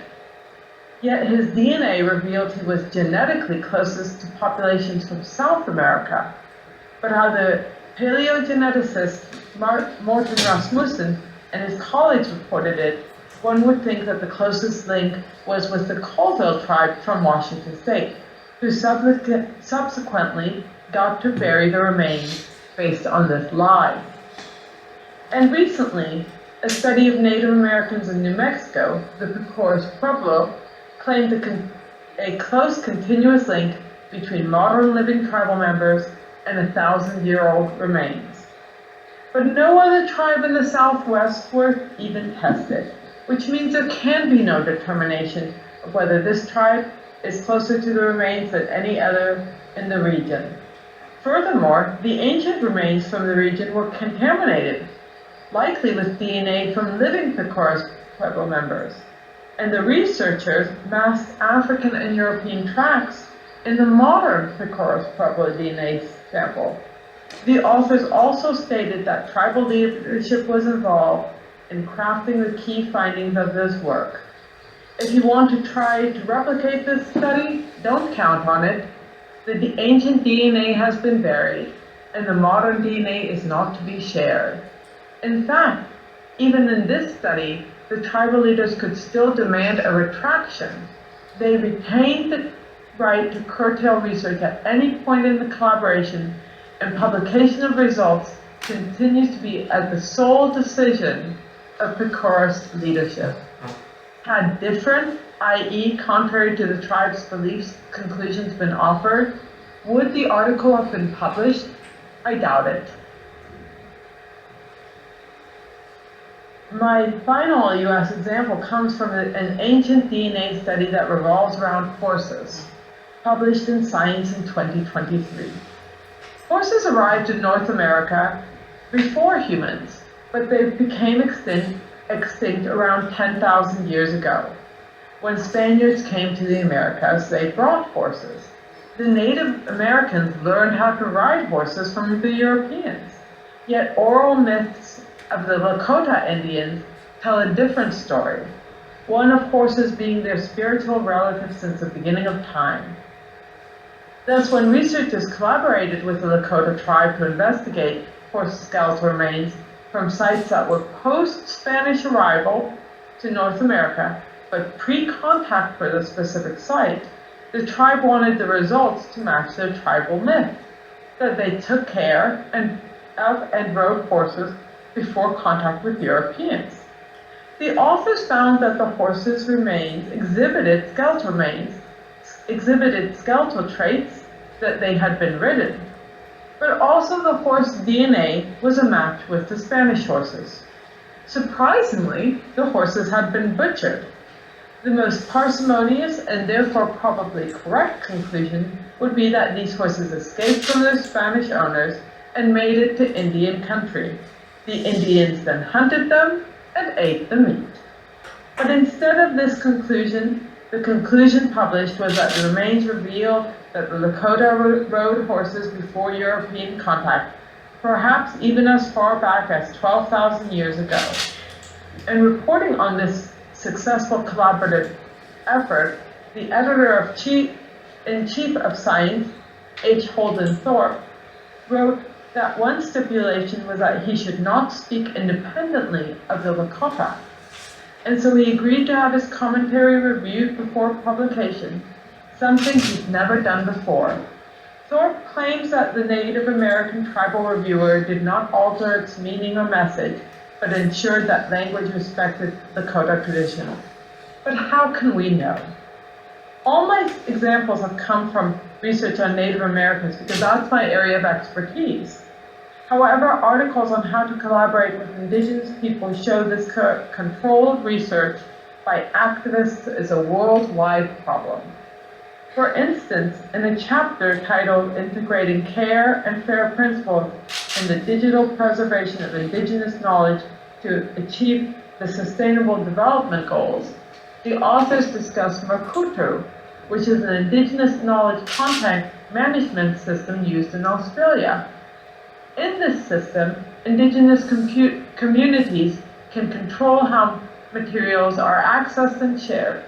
Yet his DNA revealed he was genetically closest to populations from South America. But how the paleogeneticist Morten Rasmussen and his colleagues reported it, one would think that the closest link was with the Colville tribe from Washington state, who subsequently got to bury the remains based on this lie. And recently, a study of Native Americans in New Mexico, the Pecos Pueblo, claimed a close continuous link between modern living tribal members and 1,000-year-old remains. But no other tribe in the Southwest were even tested, which means there can be no determination of whether this tribe is closer to the remains than any other in the region. Furthermore, the ancient remains from the region were contaminated, likely with DNA from living Pecora tribal members. And the researchers masked African and European tracks in the modern Pecora tribal DNA sample. The authors also stated that tribal leadership was involved in crafting the key findings of this work. If you want to try to replicate this study, don't count on it. The ancient DNA has been buried, and the modern DNA is not to be shared. In fact, even in this study, the tribal leaders could still demand a retraction. They retained the right to curtail research at any point in the collaboration, and publication of results continues to be at the sole decision of Pecora's leadership. Had different, i.e. contrary to the tribe's beliefs, conclusions been offered, would the article have been published? I doubt it. My final US example comes from an ancient DNA study that revolves around horses, published in Science in 2023. Horses arrived in North America before humans, but they became extinct around 10,000 years ago. When Spaniards came to the Americas, they brought horses. The Native Americans learned how to ride horses from the Europeans. Yet oral myths of the Lakota Indians tell a different story, one of horses being their spiritual relative since the beginning of time. Thus, when researchers collaborated with the Lakota tribe to investigate horse skeletal remains from sites that were post-Spanish arrival to North America, but pre-contact for the specific site, the tribe wanted the results to match their tribal myth, that they took care of and rode horses before contact with Europeans. The authors found that the horses' remains exhibited skeletal traits that they had been ridden, but also the horse DNA was a match with the Spanish horses. Surprisingly, the horses had been butchered. The most parsimonious and therefore probably correct conclusion would be that these horses escaped from their Spanish owners and made it to Indian country. The Indians then hunted them and ate the meat. But instead of this conclusion, the conclusion published was that the remains revealed that the Lakota rode horses before European contact, perhaps even as far back as 12,000 years ago. In reporting on this successful collaborative effort, the editor-in-chief of Science, H. Holden Thorpe, wrote that one stipulation was that he should not speak independently of the Lakota, and so he agreed to have his commentary reviewed before publication, something he'd never done before. Thorpe claims that the Native American tribal reviewer did not alter its meaning or message, but ensured that language respected Lakota tradition. But how can we know? All my examples have come from research on Native Americans because that's my area of expertise. However, articles on how to collaborate with Indigenous people show this controlled research by activists is a worldwide problem. For instance, in a chapter titled Integrating Care and Fair Principles in the Digital Preservation of Indigenous Knowledge to Achieve the Sustainable Development Goals, the authors discuss Makutu, which is an Indigenous knowledge content management system used in Australia. In this system, Indigenous communities can control how materials are accessed and shared.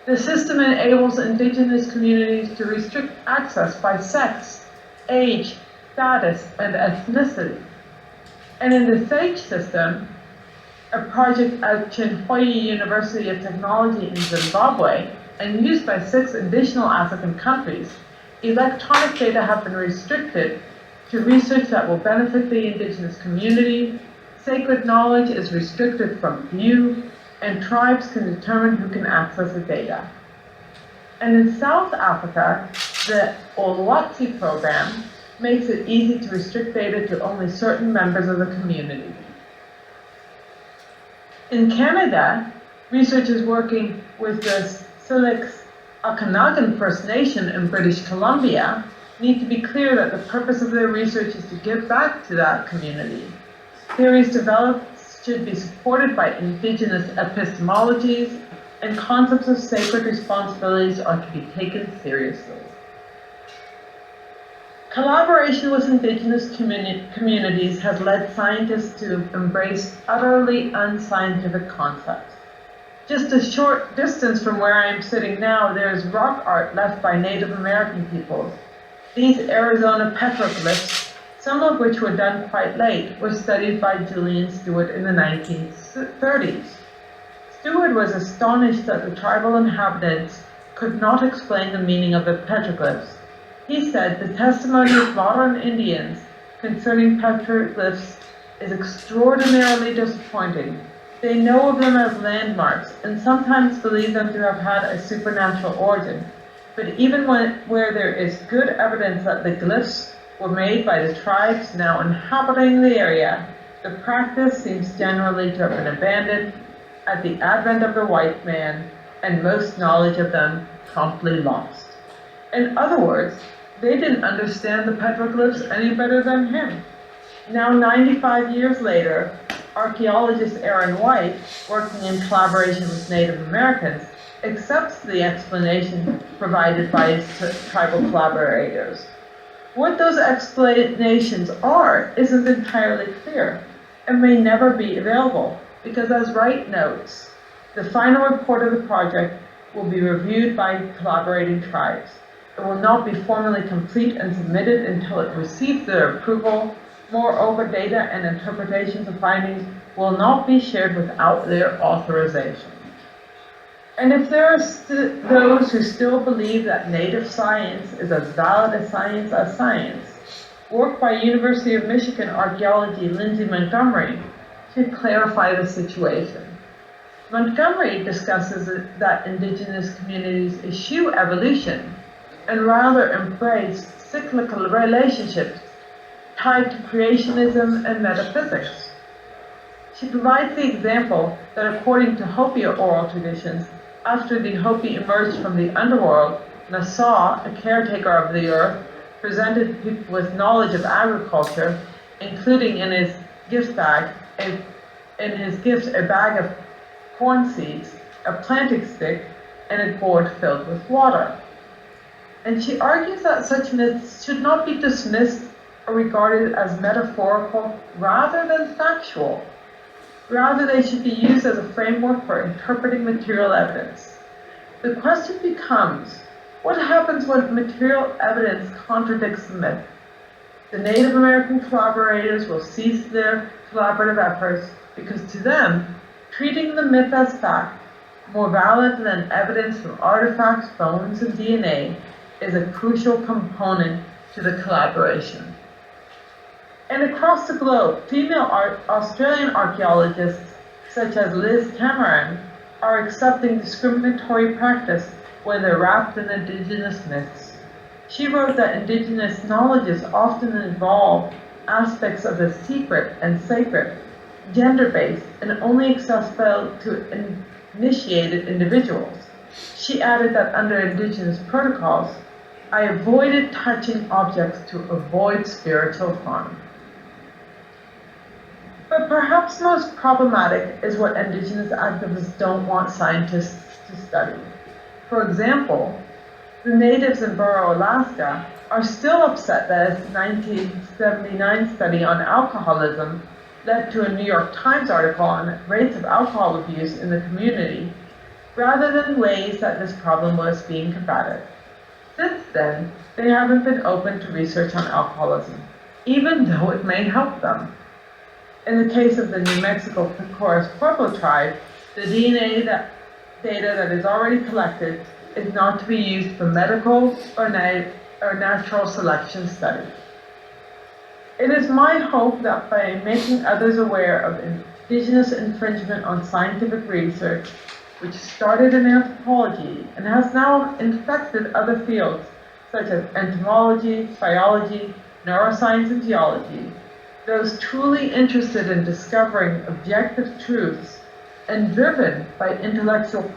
The system enables Indigenous communities to restrict access by sex, age, status, and ethnicity. And in the SAGE system, a project at Chinhoyi University of Technology in Zimbabwe, and used by 6 additional African countries, electronic data have been restricted to research that will benefit the Indigenous community, sacred knowledge is restricted from view, and tribes can determine who can access the data. And in South Africa, the Olwatsi program makes it easy to restrict data to only certain members of the community. In Canada, researchers working with the Silex Okanagan First Nation in British Columbia need to be clear that the purpose of their research is to give back to that community. Theories developed should be supported by Indigenous epistemologies, and concepts of sacred responsibilities are to be taken seriously. Collaboration with Indigenous communities has led scientists to embrace utterly unscientific concepts. Just a short distance from where I am sitting now, there is rock art left by Native American peoples. These Arizona petroglyphs, some of which were done quite late, were studied by Julian Stewart in the 1930s. Stewart was astonished that the tribal inhabitants could not explain the meaning of the petroglyphs. He said the testimony of modern Indians concerning petroglyphs is extraordinarily disappointing. They know of them as landmarks and sometimes believe them to have had a supernatural origin. But even where there is good evidence that the glyphs were made by the tribes now inhabiting the area, the practice seems generally to have been abandoned at the advent of the white man, and most knowledge of them promptly lost. In other words, they didn't understand the petroglyphs any better than him. Now, 95 years later, archaeologist Eren Weiss, working in collaboration with Native Americans, accepts the explanation provided by his tribal collaborators. What those explanations are isn't entirely clear and may never be available because, as Wright notes, the final report of the project will be reviewed by collaborating tribes. It will not be formally complete and submitted until it receives their approval. Moreover, data and interpretations of findings will not be shared without their authorization. And if there are those who still believe that native science is as valid a science as science, work by University of Michigan archaeology Lindsay Montgomery should clarify the situation. Montgomery discusses that Indigenous communities eschew evolution and rather embrace cyclical relationships tied to creationism and metaphysics. She provides the example that according to Hopi oral traditions, after the Hopi emerged from the underworld, Nassau, a caretaker of the earth, presented people with knowledge of agriculture, including in his gift bag, a bag of corn seeds, a planting stick, and a gourd filled with water. And she argues that such myths should not be dismissed or regarded as metaphorical rather than factual. Rather, they should be used as a framework for interpreting material evidence. The question becomes, what happens when material evidence contradicts the myth? The Native American collaborators will cease their collaborative efforts because to them, treating the myth as fact, more valid than evidence from artifacts, bones, and DNA, is a crucial component to the collaboration. And across the globe, female Australian archaeologists, such as Liz Cameron, are accepting discriminatory practice when they're wrapped in Indigenous myths. She wrote that Indigenous knowledges often involve aspects of the secret and sacred, gender-based, and only accessible to initiated individuals. She added that under Indigenous protocols, I avoided touching objects to avoid spiritual harm. But perhaps most problematic is what Indigenous activists don't want scientists to study. For example, the natives in Burrow, Alaska, are still upset that a 1979 study on alcoholism led to a New York Times article on rates of alcohol abuse in the community, rather than ways that this problem was being combated. Since then, they haven't been open to research on alcoholism, even though it may help them. In the case of the New Mexico Pecora Pueblo tribe, the DNA data that is already collected is not to be used for medical or natural selection studies. It is my hope that by making others aware of Indigenous infringement on scientific research, which started in anthropology and has now infected other fields such as entomology, biology, neuroscience and geology, those truly interested in discovering objective truths and driven by intellectual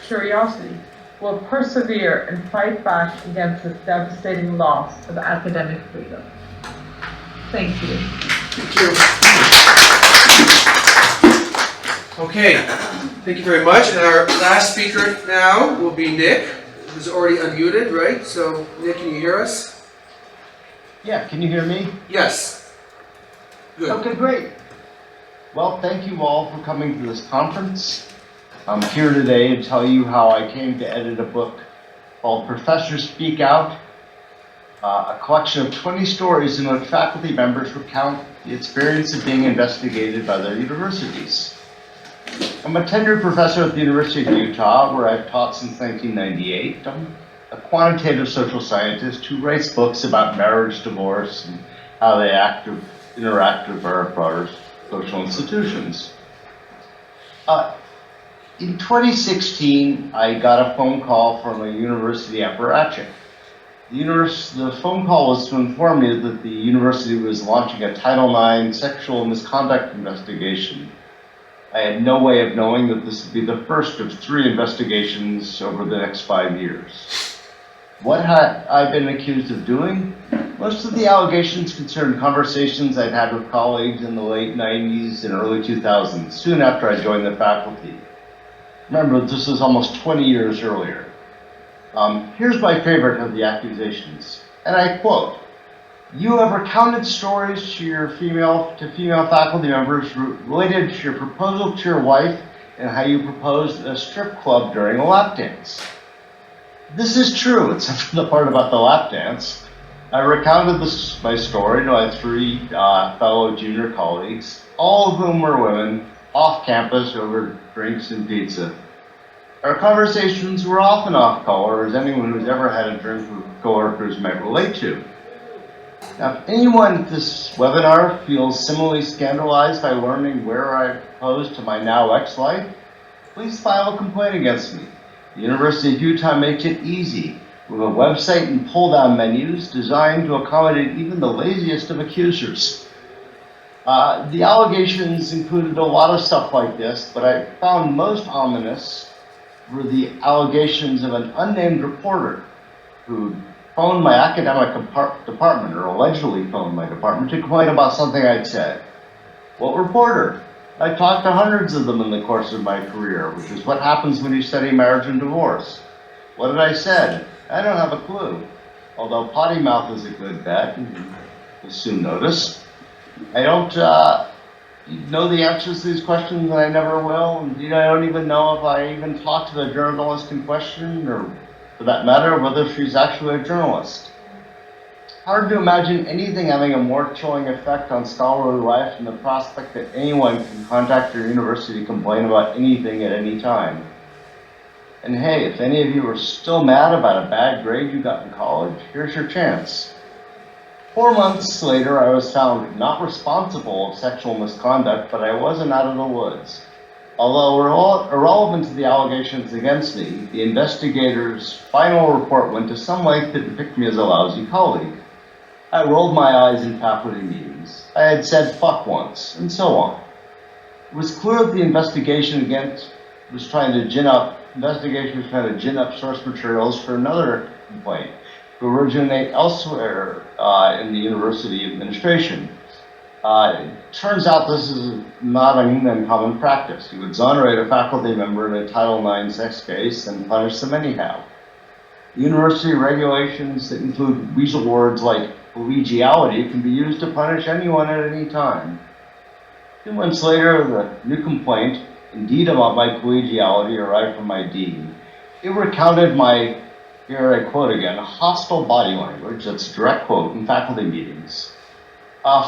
curiosity will persevere and fight back against this devastating loss of academic freedom. Thank you. Thank you. Okay, thank you very much. And our last speaker now will be Nick, who's already unmuted, right? So, Nick, can you hear us? Yeah, can you hear me? Yes. Good. Okay, great. Well, thank you all for coming to this conference. I'm here today to tell you how I came to edit a book called Professors Speak Out, a collection of 20 stories in which faculty members recount the experience of being investigated by their universities. I'm a tenured professor at the University of Utah, where I've taught since 1998. I'm a quantitative social scientist who writes books about marriage, divorce, and how they interact with our broader social institutions. In 2016, I got a phone call from a university apparatchik. The phone call was to inform me that the university was launching a Title IX sexual misconduct investigation. I had no way of knowing that this would be the first of 3 investigations over the next 5 years. What had I been accused of doing? Most of the allegations concerned conversations I'd had with colleagues in the late 90s and early 2000s, soon after I joined the faculty. Remember, this was almost 20 years earlier. Here's my favorite of the accusations, and I quote, "You have recounted stories to female faculty members related to your proposal to your wife and how you proposed a strip club during a lap dance." This is true, except for the part about the lap dance. I recounted my story to my 3 fellow junior colleagues, all of whom were women, off campus over drinks and pizza. Our conversations were often off color, as anyone who's ever had a drink with coworkers might relate to. Now, if anyone at this webinar feels similarly scandalized by learning where I proposed to my now ex-wife, please file a complaint against me. The University of Utah makes it easy, with a website and pull-down menus designed to accommodate even the laziest of accusers. The allegations included a lot of stuff like this, but I found most ominous were the allegations of an unnamed reporter who phoned my academic department, or allegedly phoned my department, to complain about something I'd said. What reporter? I talked to hundreds of them in the course of my career, which is what happens when you study marriage and divorce. What did I say? I don't have a clue. Although potty mouth is a good bet, you'll soon notice. I don't know the answers to these questions, and I never will. Indeed, I don't even know if I even talked to the journalist in question, or for that matter, whether she's actually a journalist. Hard to imagine anything having a more chilling effect on scholarly life than the prospect that anyone can contact your university to complain about anything at any time. And hey, if any of you are still mad about a bad grade you got in college, here's your chance. 4 months later, I was found not responsible of sexual misconduct, but I wasn't out of the woods. Although irrelevant to the allegations against me, the investigator's final report went to some length to depict me as a lousy colleague. I rolled my eyes in faculty meetings. I had said fuck once, and so on. It was clear that the investigation was trying to gin up source materials for another complaint to originate elsewhere in the university administration. It turns out this is not an uncommon practice. You exonerate a faculty member in a Title IX sex case and punish them anyhow. University regulations that include weasel words like collegiality can be used to punish anyone at any time. 2 months later, the new complaint, indeed about my collegiality, arrived from my dean. It recounted my, here I quote again, hostile body language, that's a direct quote, in faculty meetings.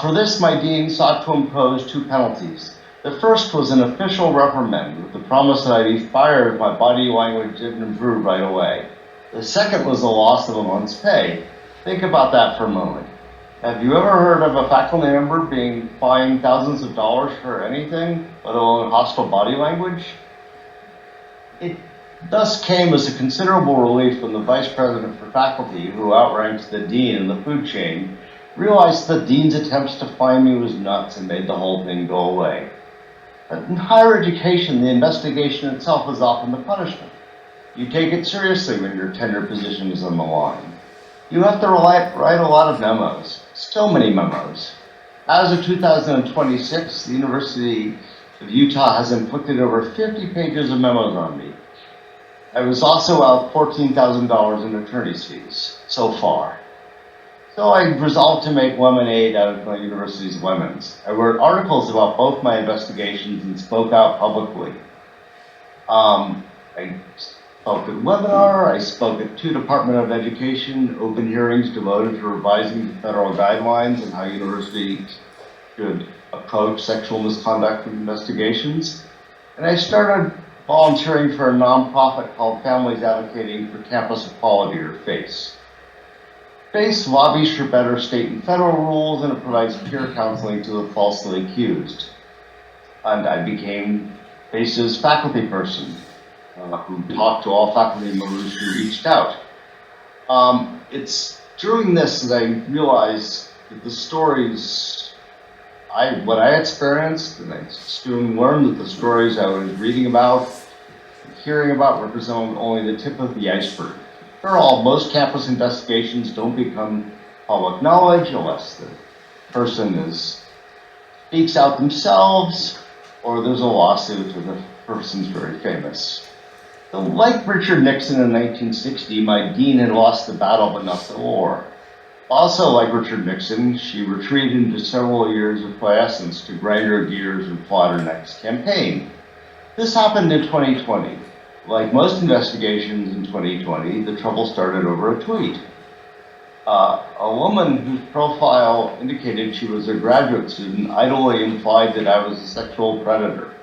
For this, my dean sought to impose 2 penalties. The first was an official reprimand with the promise that I'd be fired if my body language didn't improve right away. The second was the loss of a month's pay. Think about that for a moment. Have you ever heard of a faculty member being fined thousands of dollars for anything, let alone hostile body language? It thus came as a considerable relief when the vice president for faculty, who outranks the dean in the food chain, Realized that Dean's attempts to find me was nuts and made the whole thing go away. But in higher education, the investigation itself is often the punishment. You take it seriously when your tenure position is on the line. You have to write a lot of memos, so many memos. As of 2026, the University of Utah has inflicted over 50 pages of memos on me. I was also out $14,000 in attorney's fees, so far. So I resolved to make lemonade out of my university's lemons. I wrote articles about both my investigations and spoke out publicly. I spoke at a webinar, I spoke at 2 Department of Education open hearings devoted to revising the federal guidelines and how universities should approach sexual misconduct investigations. And I started volunteering for a nonprofit called Families Advocating for Campus Equality, or FACE. FACE lobbies for better state and federal rules, and it provides peer counseling to the falsely accused. And I became FACE's faculty person, who talked to all faculty members who reached out. It's during this that I realized that the stories what I experienced, and I soon learned that the stories I was reading about, hearing about, represent only the tip of the iceberg. After all, most campus investigations don't become public knowledge unless the person speaks out themselves, or there's a lawsuit, or the person's very famous. So, like Richard Nixon in 1960, my dean had lost the battle but not the war. Also, like Richard Nixon, she retreated into several years of quiescence to grind her gears and plot her next campaign. This happened in 2020. Like most investigations in 2020, the trouble started over a tweet. A woman whose profile indicated she was a graduate student idly implied that I was a sexual predator.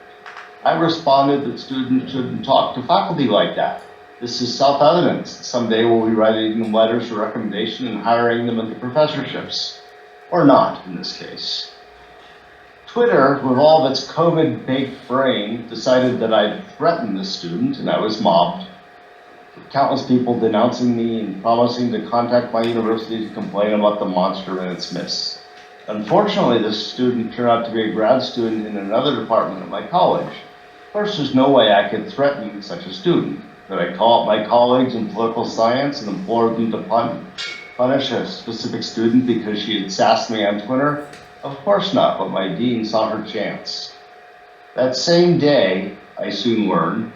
I responded that students shouldn't talk to faculty like that. This is self-evident. Someday we'll be writing them letters of recommendation and hiring them into professorships. Or not, in this case. Twitter, with all of its COVID-baked brain, decided that I'd threatened this student, and I was mobbed. With countless people denouncing me and promising to contact my university to complain about the monster in its midst. Unfortunately, this student turned out to be a grad student in another department at my college. Of course, there's no way I could threaten such a student. Could I call up my colleagues in political science and implore them to punish a specific student because she had sassed me on Twitter? Of course not, but my dean saw her chance. That same day, I soon learned,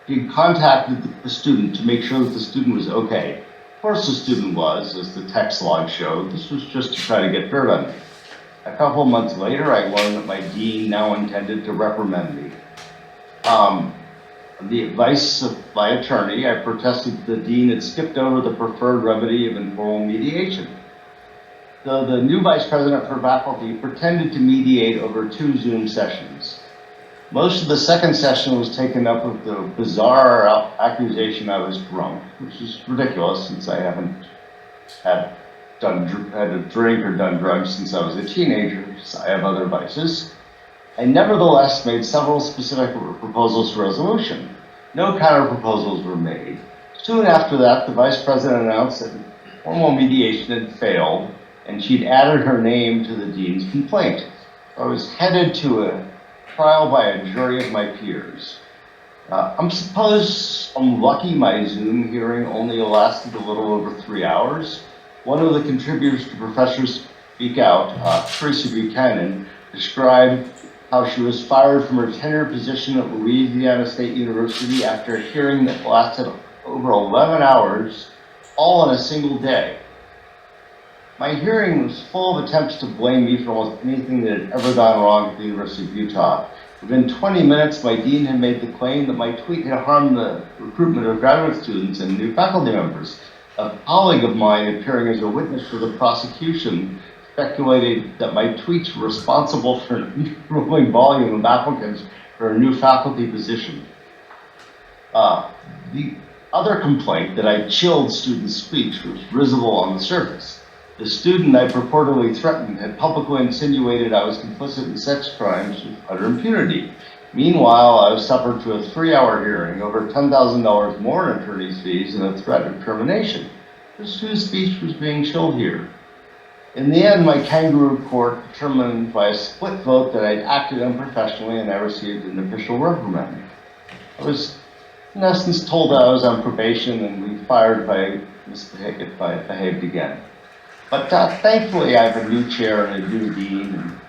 he contacted the student to make sure that the student was okay. Of course the student was, as the text log showed. This was just to try to get dirt on me. A couple of months later, I learned that my dean now intended to reprimand me. The advice of my attorney, I protested the dean had skipped over the preferred remedy of informal mediation. The new vice president for faculty pretended to mediate over 2 Zoom sessions. Most of the second session was taken up with the bizarre accusation I was drunk, which is ridiculous since I haven't had a drink or done drugs since I was a teenager, so I have other vices. I nevertheless made several specific proposals for resolution. No counter proposals were made. Soon after that, the vice president announced that formal mediation had failed, and she'd added her name to the dean's complaint. I was headed to a trial by a jury of my peers. I'm lucky my Zoom hearing only lasted a little over 3 hours. One of the contributors to Professors Speak Out, Teresa Buchanan, described how she was fired from her tenure position at Louisiana State University after a hearing that lasted over 11 hours, all in a single day. My hearing was full of attempts to blame me for almost anything that had ever gone wrong at the University of Utah. Within 20 minutes, my dean had made the claim that my tweet had harmed the recruitment of graduate students and new faculty members. A colleague of mine, appearing as a witness for the prosecution, speculated that my tweets were responsible for an growing volume of applicants for a new faculty position. The other complaint that I chilled students' speech was visible on the surface. The student I purportedly threatened had publicly insinuated I was complicit in sex crimes with utter impunity. Meanwhile, I was suffered to a 3-hour hearing, over $10,000 more in attorney's fees, and a threat of termination. This student's speech was being chilled here. In the end, my kangaroo court determined by a split vote that I'd acted unprofessionally and I received an official reprimand. I was, in essence, told that I was on probation and we fired if I behaved again. But thankfully, I have a new chair and a new dean,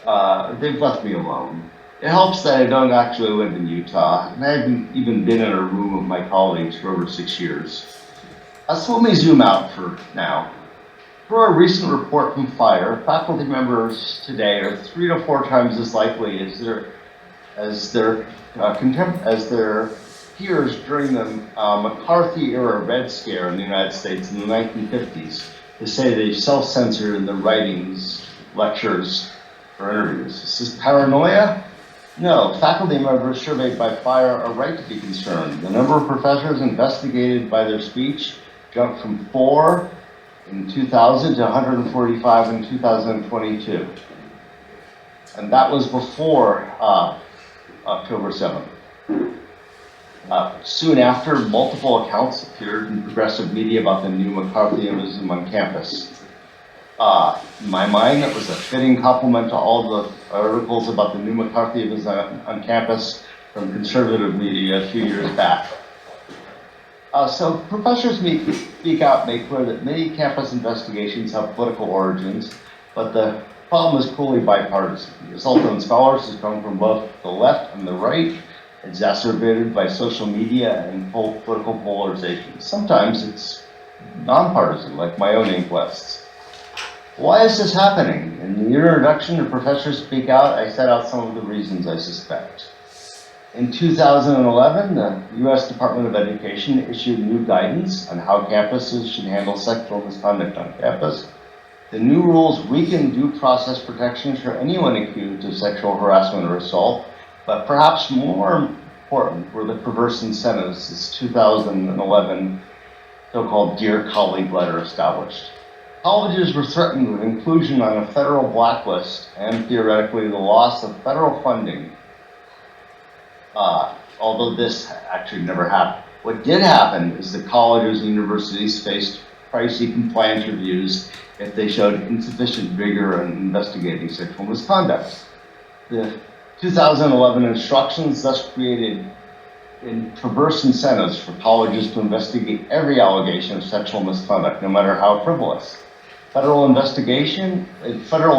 and they've left me alone. It helps that I don't actually live in Utah, and I haven't even been in a room with my colleagues for over 6 years. So let me zoom out for now. Per a recent report from FIRE, faculty members today are 3 to 4 times as likely as their peers during the McCarthy-era Red Scare in the United States in the 1950s to say they self-censored in their writings, lectures, or interviews. Is this paranoia? No, faculty members surveyed by FIRE are right to be concerned. The number of professors investigated by their speech jumped from 4 in 2000 to 145 in 2022. And that was before October 7th. Soon after, multiple accounts appeared in progressive media about the new McCarthyism on campus. In my mind, it was a fitting complement to all the articles about the new McCarthyism on campus from conservative media a few years back. So professors speak out make clear that many campus investigations have political origins, but the problem is clearly bipartisan. The result on scholars has come from both the left and the right, exacerbated by social media and political polarization. Sometimes it's nonpartisan, like my own inquests. Why is this happening? In the introduction to Professors Speak Out, I set out some of the reasons I suspect. In 2011, the U.S. Department of Education issued new guidance on how campuses should handle sexual misconduct on campus. The new rules weaken due process protections for anyone accused of sexual harassment or assault, but perhaps more important were the perverse incentives this 2011 so-called Dear Colleague letter established. Colleges were threatened with inclusion on a federal blacklist and theoretically the loss of federal funding. Although this actually never happened. What did happen is that colleges and universities faced pricey compliance reviews if they showed insufficient vigor in investigating sexual misconduct. The 2011 instructions thus created perverse incentives for colleges to investigate every allegation of sexual misconduct, no matter how frivolous. Federal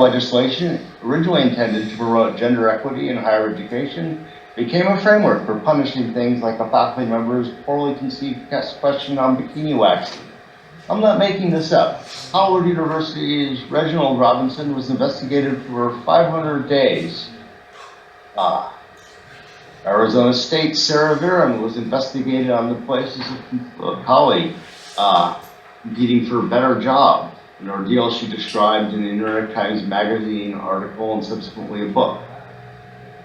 legislation originally intended to promote gender equity in higher education became a framework for punishing things like a faculty member's poorly conceived question on bikini waxing. I'm not making this up. Howard University's Reginald Robinson was investigated for 500 days. Arizona State's Sarah Viren was investigated on the places of a colleague competing for a better job, an ordeal she described in the New York Times Magazine article and subsequently a book.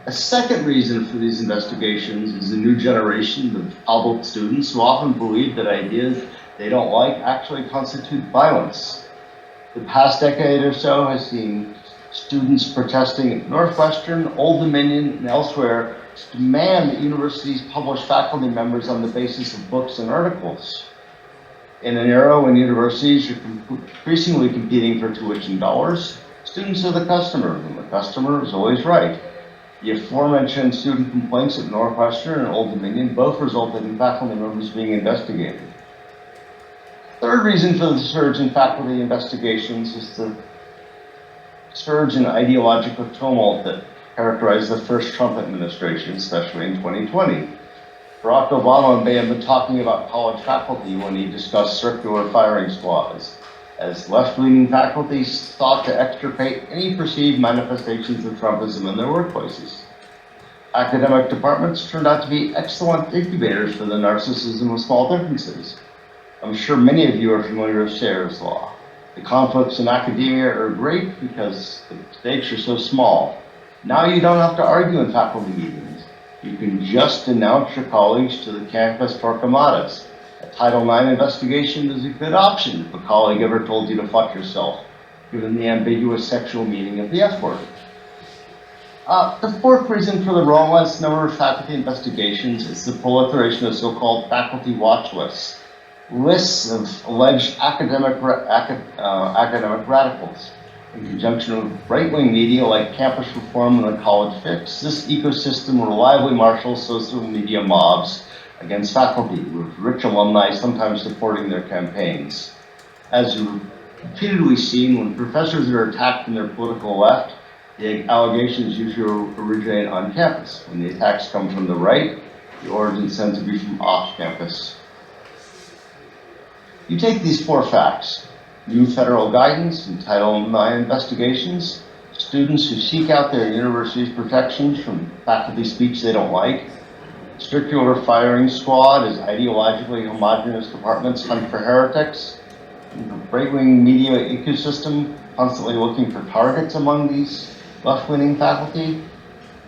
A second reason for these investigations is the new generation of public students who often believe that ideas they don't like actually constitute violence. The past decade or so has seen students protesting at Northwestern, Old Dominion, and elsewhere to demand that universities publish faculty members on the basis of books and articles. In an era when universities are increasingly competing for tuition dollars, students are the customer, and the customer is always right. The aforementioned student complaints at Northwestern and Old Dominion both resulted in faculty members being investigated. Third reason for the surge in faculty investigations is the surge in ideological tumult that characterized the first Trump administration, especially in 2020. Barack Obama may have been talking about college faculty when he discussed circular firing squads, as left-leaning faculty sought to extirpate any perceived manifestations of Trumpism in their workplaces. Academic departments turned out to be excellent incubators for the narcissism of small differences. I'm sure many of you are familiar with Sayre's law. The conflicts in academia are great because the stakes are so small. Now you don't have to argue in faculty meetings. You can just denounce your colleagues to the campus torquemadas. A Title IX investigation is a good option if a colleague ever told you to fuck yourself, given the ambiguous sexual meaning of the F word. The fourth reason for the enormous number of faculty investigations is the proliferation of so-called faculty watch lists. lists of alleged academic radicals. In conjunction with right-wing media like Campus Reform and the College Fix, this ecosystem reliably marshals social media mobs against faculty, with rich alumni sometimes supporting their campaigns. As you've repeatedly seen, when professors are attacked from their political left, the allegations usually originate on campus. When the attacks come from the right, the origins tend to be from off campus. You take these 4 facts: new federal guidance and Title IX investigations, students who seek out their university's protections from faculty speech they don't like, circular firing squad as ideologically homogenous departments hunt for heretics, the right-wing media ecosystem constantly looking for targets among these left-leaning faculty.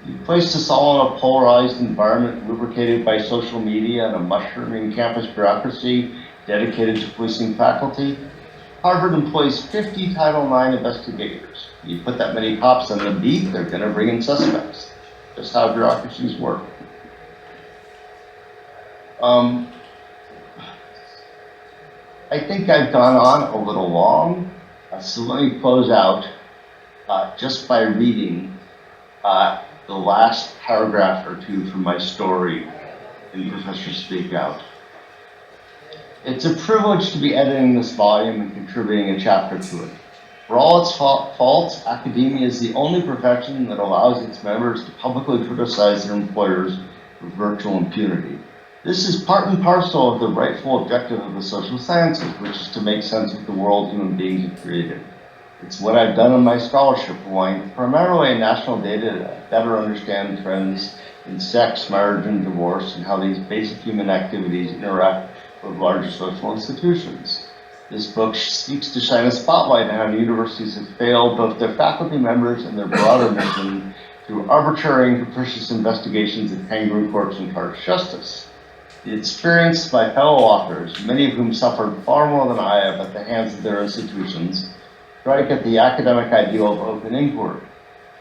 You place this all in a polarized environment lubricated by social media and a mushrooming campus bureaucracy dedicated to policing faculty. Harvard employs 50 Title IX investigators. You put that many cops on the beat, they're going to bring in suspects. That's how bureaucracies work. I think I've gone on a little long, so let me close out just by reading the last paragraph or 2 from my story in Professor Speak Out. It's a privilege to be editing this volume and contributing a chapter to it. For all its faults, academia is the only profession that allows its members to publicly criticize their employers with virtual impunity. This is part and parcel of the rightful objective of the social sciences, which is to make sense of the world human beings have created. It's what I've done in my scholarship, relying primarily on national data to better understand trends in sex, marriage, and divorce, and how these basic human activities interact with larger social institutions. This book seeks to shine a spotlight on how universities have failed both their faculty members and their broader mission through arbitrary and capricious investigations of kangaroo courts and harsh justice. The experience of my fellow authors, many of whom suffered far more than I have at the hands of their institutions, strike at the academic ideal of open inquiry.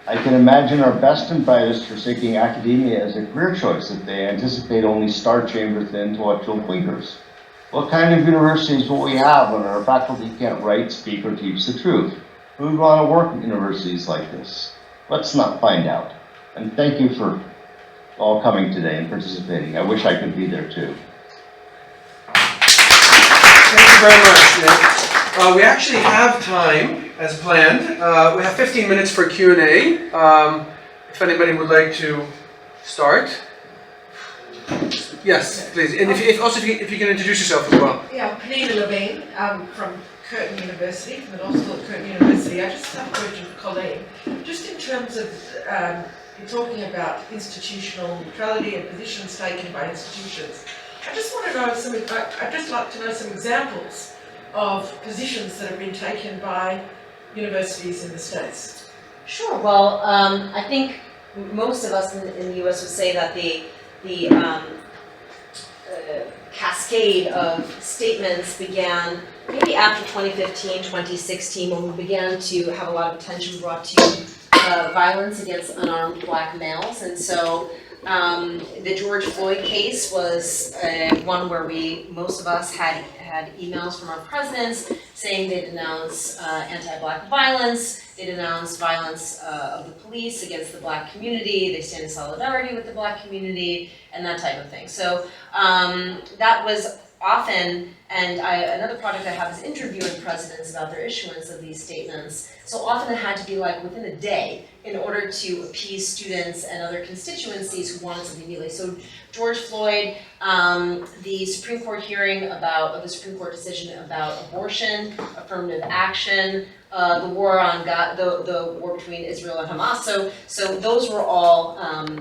I can imagine our best and brightest forsaking academia as a career choice if they anticipate only star chambers and intellectual blinkers. What kind of universities will we have when our faculty can't write, speak, or teach the truth? Who would want to work in universities like this? Let's not find out. And thank you for all coming today and participating. I wish I could be there too. Thank you very much, Nick. We actually have time, as planned. We have 15 minutes for Q&A. If anybody would like to start. Yes, please. And if you can introduce yourself as well. Yeah, Colleen Levine, from Curtin University, from the law school at Curtin University. I just have a question for Colleen. Just in terms of, you're talking about institutional neutrality and positions taken by institutions. I just want to know I'd just like to know some examples of positions that have been taken by universities in the States. Sure. Well, I think most of us in the U.S. would say that the cascade of statements began maybe after 2015, 2016, when we began to have a lot of attention brought to violence against unarmed black males. And so the George Floyd case was one where most of us had emails from our presidents saying they denounce anti-black violence, they denounce violence of the police against the black community, they stand in solidarity with the black community, and that type of thing. So that was often, and another project I have is interviewing presidents about their issuance of these statements. So often it had to be like within a day in order to appease students and other constituencies who wanted something immediately. So George Floyd, the Supreme Court hearing about, the Supreme Court decision about abortion, affirmative action, the war on the war between Israel and Hamas. So those were all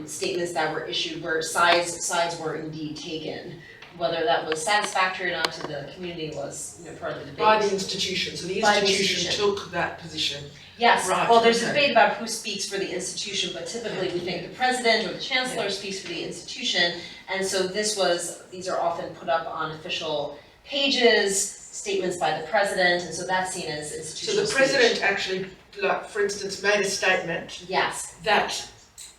statements that were issued where sides were indeed taken. Whether that was satisfactory or not to the community was part of the debate. By the institution, so the institution took that position. Yes, right, well, there's a okay. debate about who speaks for the institution, but typically we think the president or the chancellor speaks for the institution. And so these are often put up on official pages, statements by the president, and so that's seen as institutional So the president actually, like, for instance, made a statement Yes. that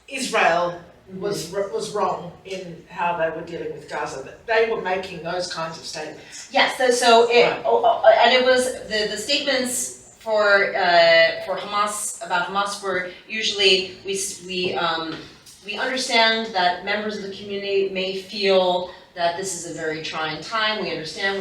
Israel was wrong in how they were dealing with Gaza, that they were making those kinds of statements. Yes, and it was the statements for Hamas about Hamas were usually we understand that members of the community may feel that this is a very trying time. We understand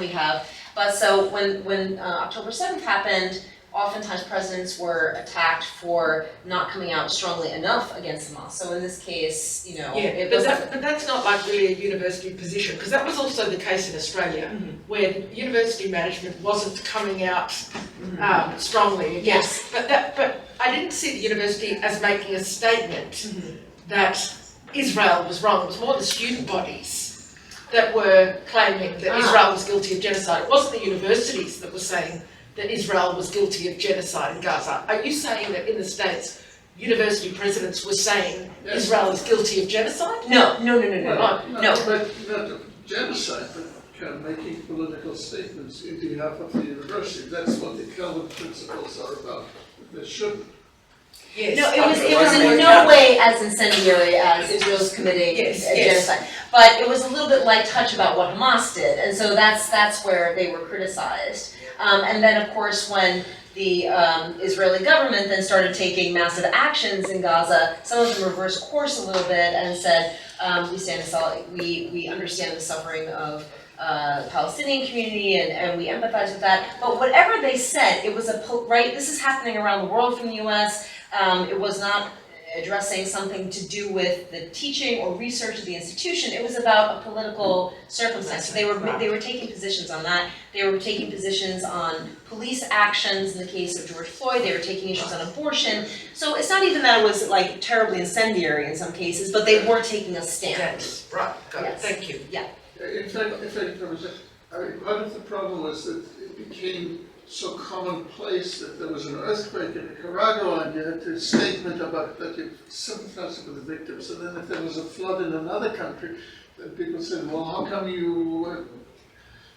but so when October 7th happened, oftentimes presidents were attacked for not coming out strongly enough against Hamas. So in this case, but that's not like really a university position, because that was also the case in Australia, where the university management wasn't coming out strongly against. Yes. But I didn't see the university as making a statement that Israel was wrong. It was more the student bodies that were claiming that Israel was guilty of genocide. It wasn't the universities that were saying that Israel was guilty of genocide in Gaza. Are you saying that in the States, university presidents were saying Israel is guilty of genocide? No. But not genocide, but kind of making political statements in behalf of the university. That's what the Peled principles are about. They shouldn't. Yes. No, it was in no way as incendiary as Israel's committing genocide. But it was a little bit light touch about what Hamas did, and so that's where they were criticized. And then, of course, when the Israeli government then started taking massive actions in Gaza, some of them reversed course a little bit and said, we understand the suffering of the Palestinian community and we empathize with that. But whatever they said, it was this is happening around the world from the US. It was not addressing something to do with the teaching or research of the institution. It was about a political circumstance. So they were taking positions on that. They were taking positions on police actions in the case of George Floyd. They were taking issues on abortion. So it's not even that it was like terribly incendiary in some cases, but they were taking a stand. Yes, right, got it, thank you. Yeah. In fact, part of the problem was that it became so commonplace that there was an earthquake in Nicaragua and you had this statement about that you sympathized with the victims, and then if there was a flood in another country, then people said, well, how come you were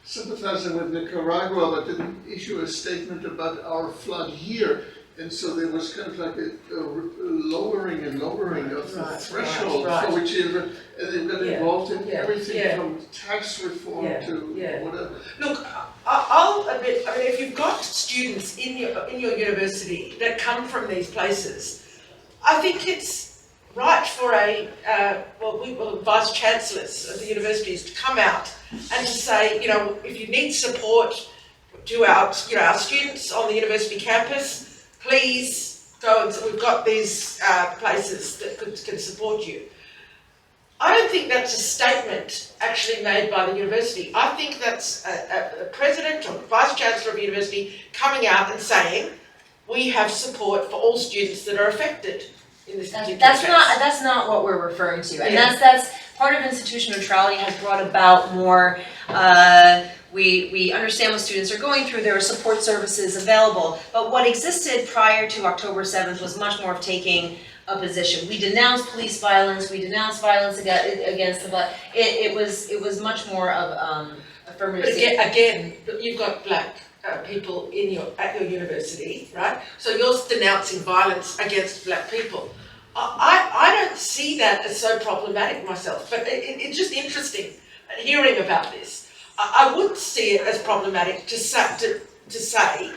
sympathizing with Nicaragua but didn't issue a statement about our flood here? And so there was kind of like a lowering of the threshold for which they got involved in everything from tax reform to whatever. Look, I'll admit, I mean, if you've got students in your university that come from these places, I think it's right for vice chancellors of the universities to come out and to say, if you need support to our students on the university campus, please go and we've got these places that can support you. I don't think that's a statement actually made by the university. I think that's a president or vice chancellor of a university coming out and saying, we have support for all students that are affected in this particular case. That's not what we're referring to, and that's part of institutional neutrality has brought about more. We understand what students are going through, there are support services available, but what existed prior to October 7th was much more of taking a position. We denounced police violence, we denounced violence against the black. It was much more of affirmative. But again, you've got black people at your university, right? So you're denouncing violence against black people. I don't see that as so problematic myself, but it's just interesting hearing about this. I would see it as problematic to say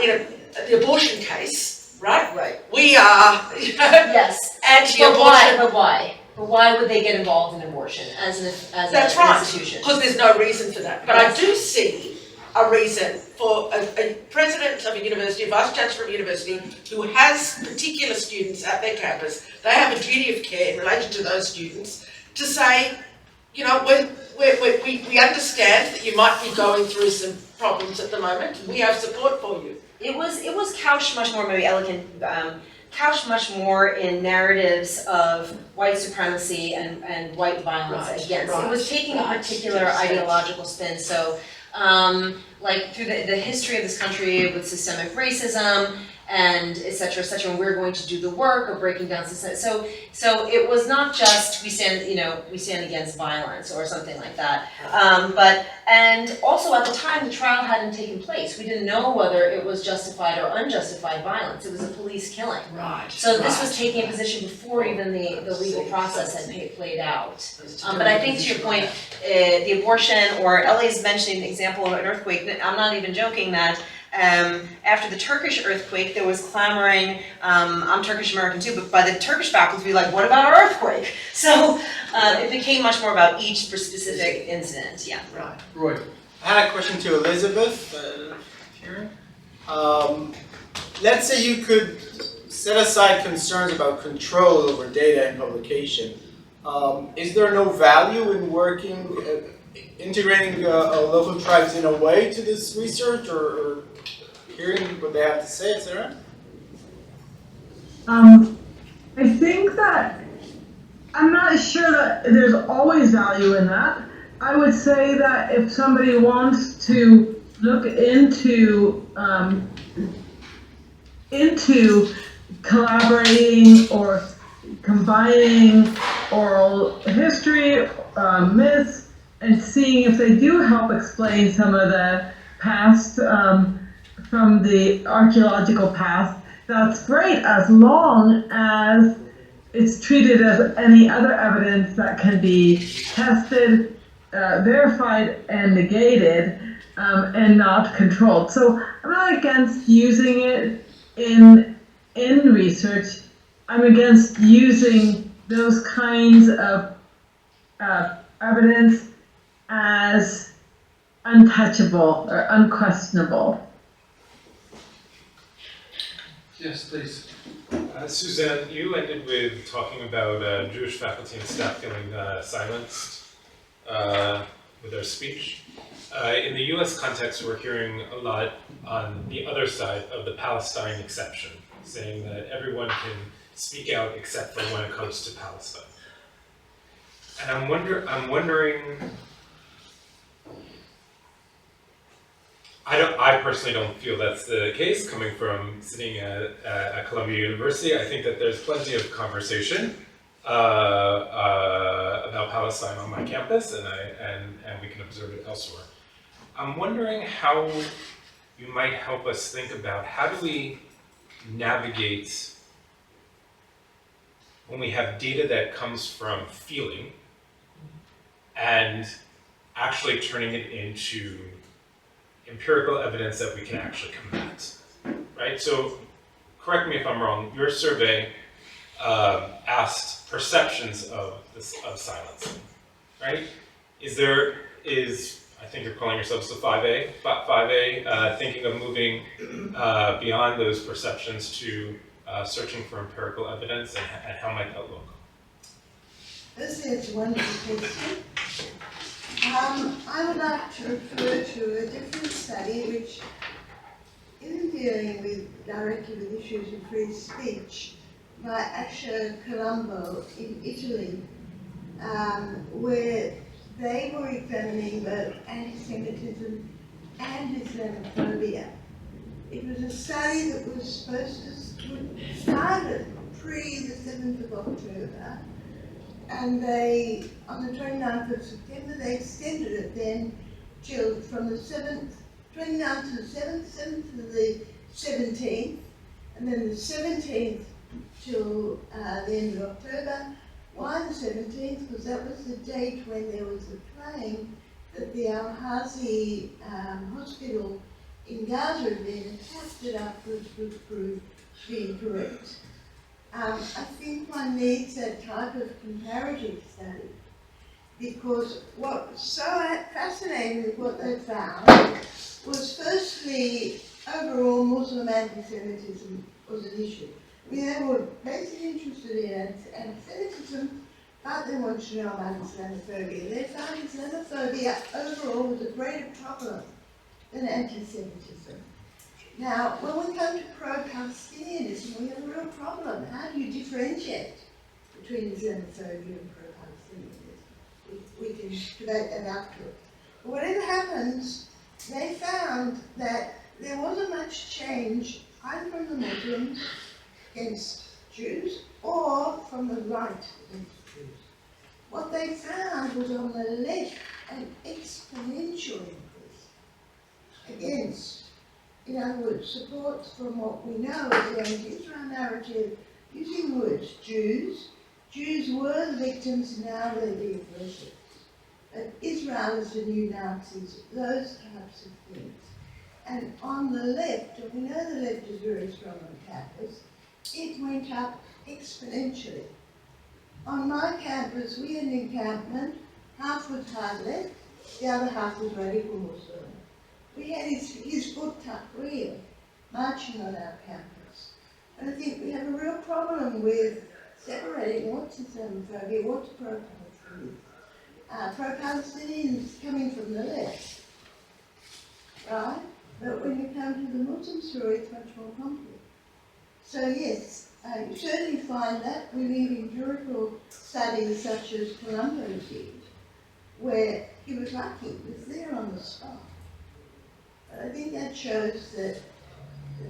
in the abortion case, right? Right. We are yes. anti-abortion. But why? But why would they get involved in abortion as an institution? Because there's no reason for that. But I do see a reason for a president of a university, a vice chancellor of a university, who has particular students at their campus. They have a duty of care in relation to those students to say, we understand that you might be going through some problems at the moment. We have support for you. It was couched much more, maybe elegant, couched much more in narratives of white supremacy and white violence against. It was taking a particular ideological spin. So, like through the history of this country with systemic racism and et cetera, and we're going to do the work of breaking down society. So it was not just we stand against violence or something like that. And also at the time the trial hadn't taken place. We didn't know whether it was justified or unjustified violence. It was a police killing. Right. So this was taking a position before even the legal process had played out. But I think to your point, the abortion, or Ellie's mentioning the example of an earthquake, I'm not even joking that after the Turkish earthquake, there was clamoring, I'm Turkish American too, but by the Turkish faculty, be like, what about our earthquake? So it became much more about each specific incident, yeah. Right. Roy. I had a question to Elizabeth. Here. Let's say you could set aside concerns about control over data and publication. Is there no value in working, integrating local tribes in a way to this research, or hearing what they have to say, etc.? I think that I'm not sure that there's always value in that. I would say that if somebody wants to look into collaborating or combining oral history, myths, and seeing if they do help explain some of the past from the archaeological past, that's great, as long as it's treated as any other evidence that can be tested, verified, and negated, and not controlled. So I'm not against using it in research. I'm against using those kinds of evidence as untouchable or unquestionable. Yes, please. Suzanne, you ended with talking about Jewish faculty and staff feeling silenced with their speech. In the US context, we're hearing a lot on the other side of the Palestine exception, saying that everyone can speak out except for when it comes to Palestine. And I'm wondering, I personally don't feel that's the case, coming from sitting at Columbia University. I think that there's plenty of conversation about Palestine on my campus, and we can observe it elsewhere. I'm wondering how you might help us think about how do we navigate when we have data that comes from feeling and actually turning it into empirical evidence that we can actually combat, right? So, correct me if I'm wrong, your survey asked perceptions of silence, right? I think you're calling yourselves the 5A, thinking of moving beyond those perceptions to searching for empirical evidence, and how might that look? This is a wonderful question. I would like to refer to a different study which isn't dealing directly with issues of free speech by Asher Colombo in Italy, where they were examining both anti-Semitism and Islamophobia. It was a study that was supposed to start pre the 7th of October, and they, on the 29th of September, they extended it then till from the 29th to the 7th to the 17th, and then the 17th till the end of October. Why the 17th? Because that was the date when there was a claim that the Al-Hazi hospital in Gaza had been attacked, that afterwards was proved to be incorrect. I think one needs that type of comparative study, because what was so fascinating with what they found was, firstly, overall Muslim anti-Semitism was an issue. I mean, they were basically interested in anti-Semitism, but they wanted to know about Islamophobia. They found Islamophobia overall was a greater problem than anti-Semitism. Now, when we come to pro-Palestinianism, we have a real problem. How do you differentiate between Islamophobia and pro-Palestinianism? We can debate that afterwards. But whatever happens, they found that there wasn't much change either from the Muslims against Jews or from the right against Jews. What they found was on the left an exponential increase against, in other words, support from what we know as the anti-Israel narrative, using words Jews. Jews were the victims, now they're the aggressors. But Israel is the new Nazis, those types of things. And on the left, and we know the left is very strong on campus, it went up exponentially. On my campus, we had an encampment, half was hard left, the other half was radical Muslim. We had his foot tucked real, marching on our campus. And I think we have a real problem with separating what's Islamophobia, what's pro-Palestinian. Pro-Palestinians coming from the left, right? But when you come to the Muslim story, it's much more complex. So yes, you certainly find that we live in empirical studies such as Colombo did, where he was lucky, he was there on the spot. But I think that shows that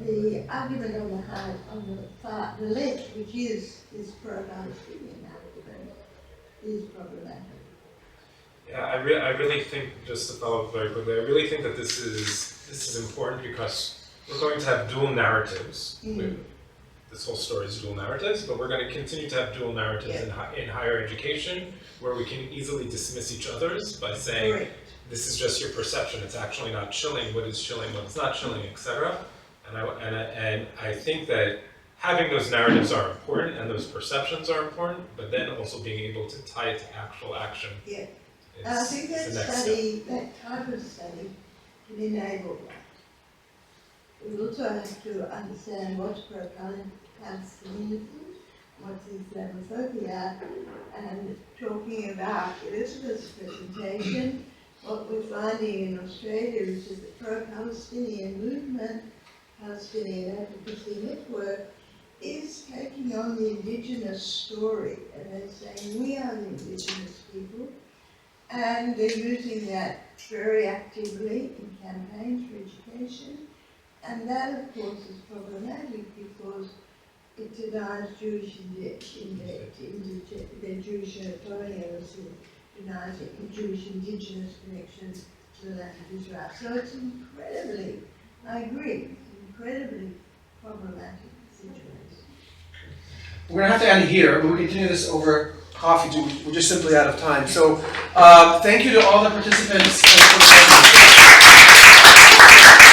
the argument on the left, which is this pro-Palestinian argument, is problematic. Yeah, I really think, just to follow up very quickly, I really think that this is important because we're going to have dual narratives. This whole story is dual narratives, but we're going to continue to have dual narratives in higher education, where we can easily dismiss each other's by saying, this is just your perception, it's actually not chilling, what is chilling, what's not chilling, etc. And I think that having those narratives are important and those perceptions are important, but then also being able to tie it to actual action. Yeah. Is, I think that is the next study, that type of study, can enable that. We also have to understand what's pro-Palestinianism, what's Islamophobia, and talking about Elizabeth's presentation, what we're finding in Australia is that the pro-Palestinian movement, Palestinian Advocacy Network, is taking on the Indigenous story, and they're saying we are the Indigenous people, and they're using that very actively in campaigns for education, and that of course is problematic because it denies Jewish their Jewish colonialism, denies Jewish indigenous connections to the land of Israel. So it's incredibly, I agree, incredibly problematic situation. We're gonna have to end here. We'll continue this over coffee. We're just simply out of time. So thank you to all the participants.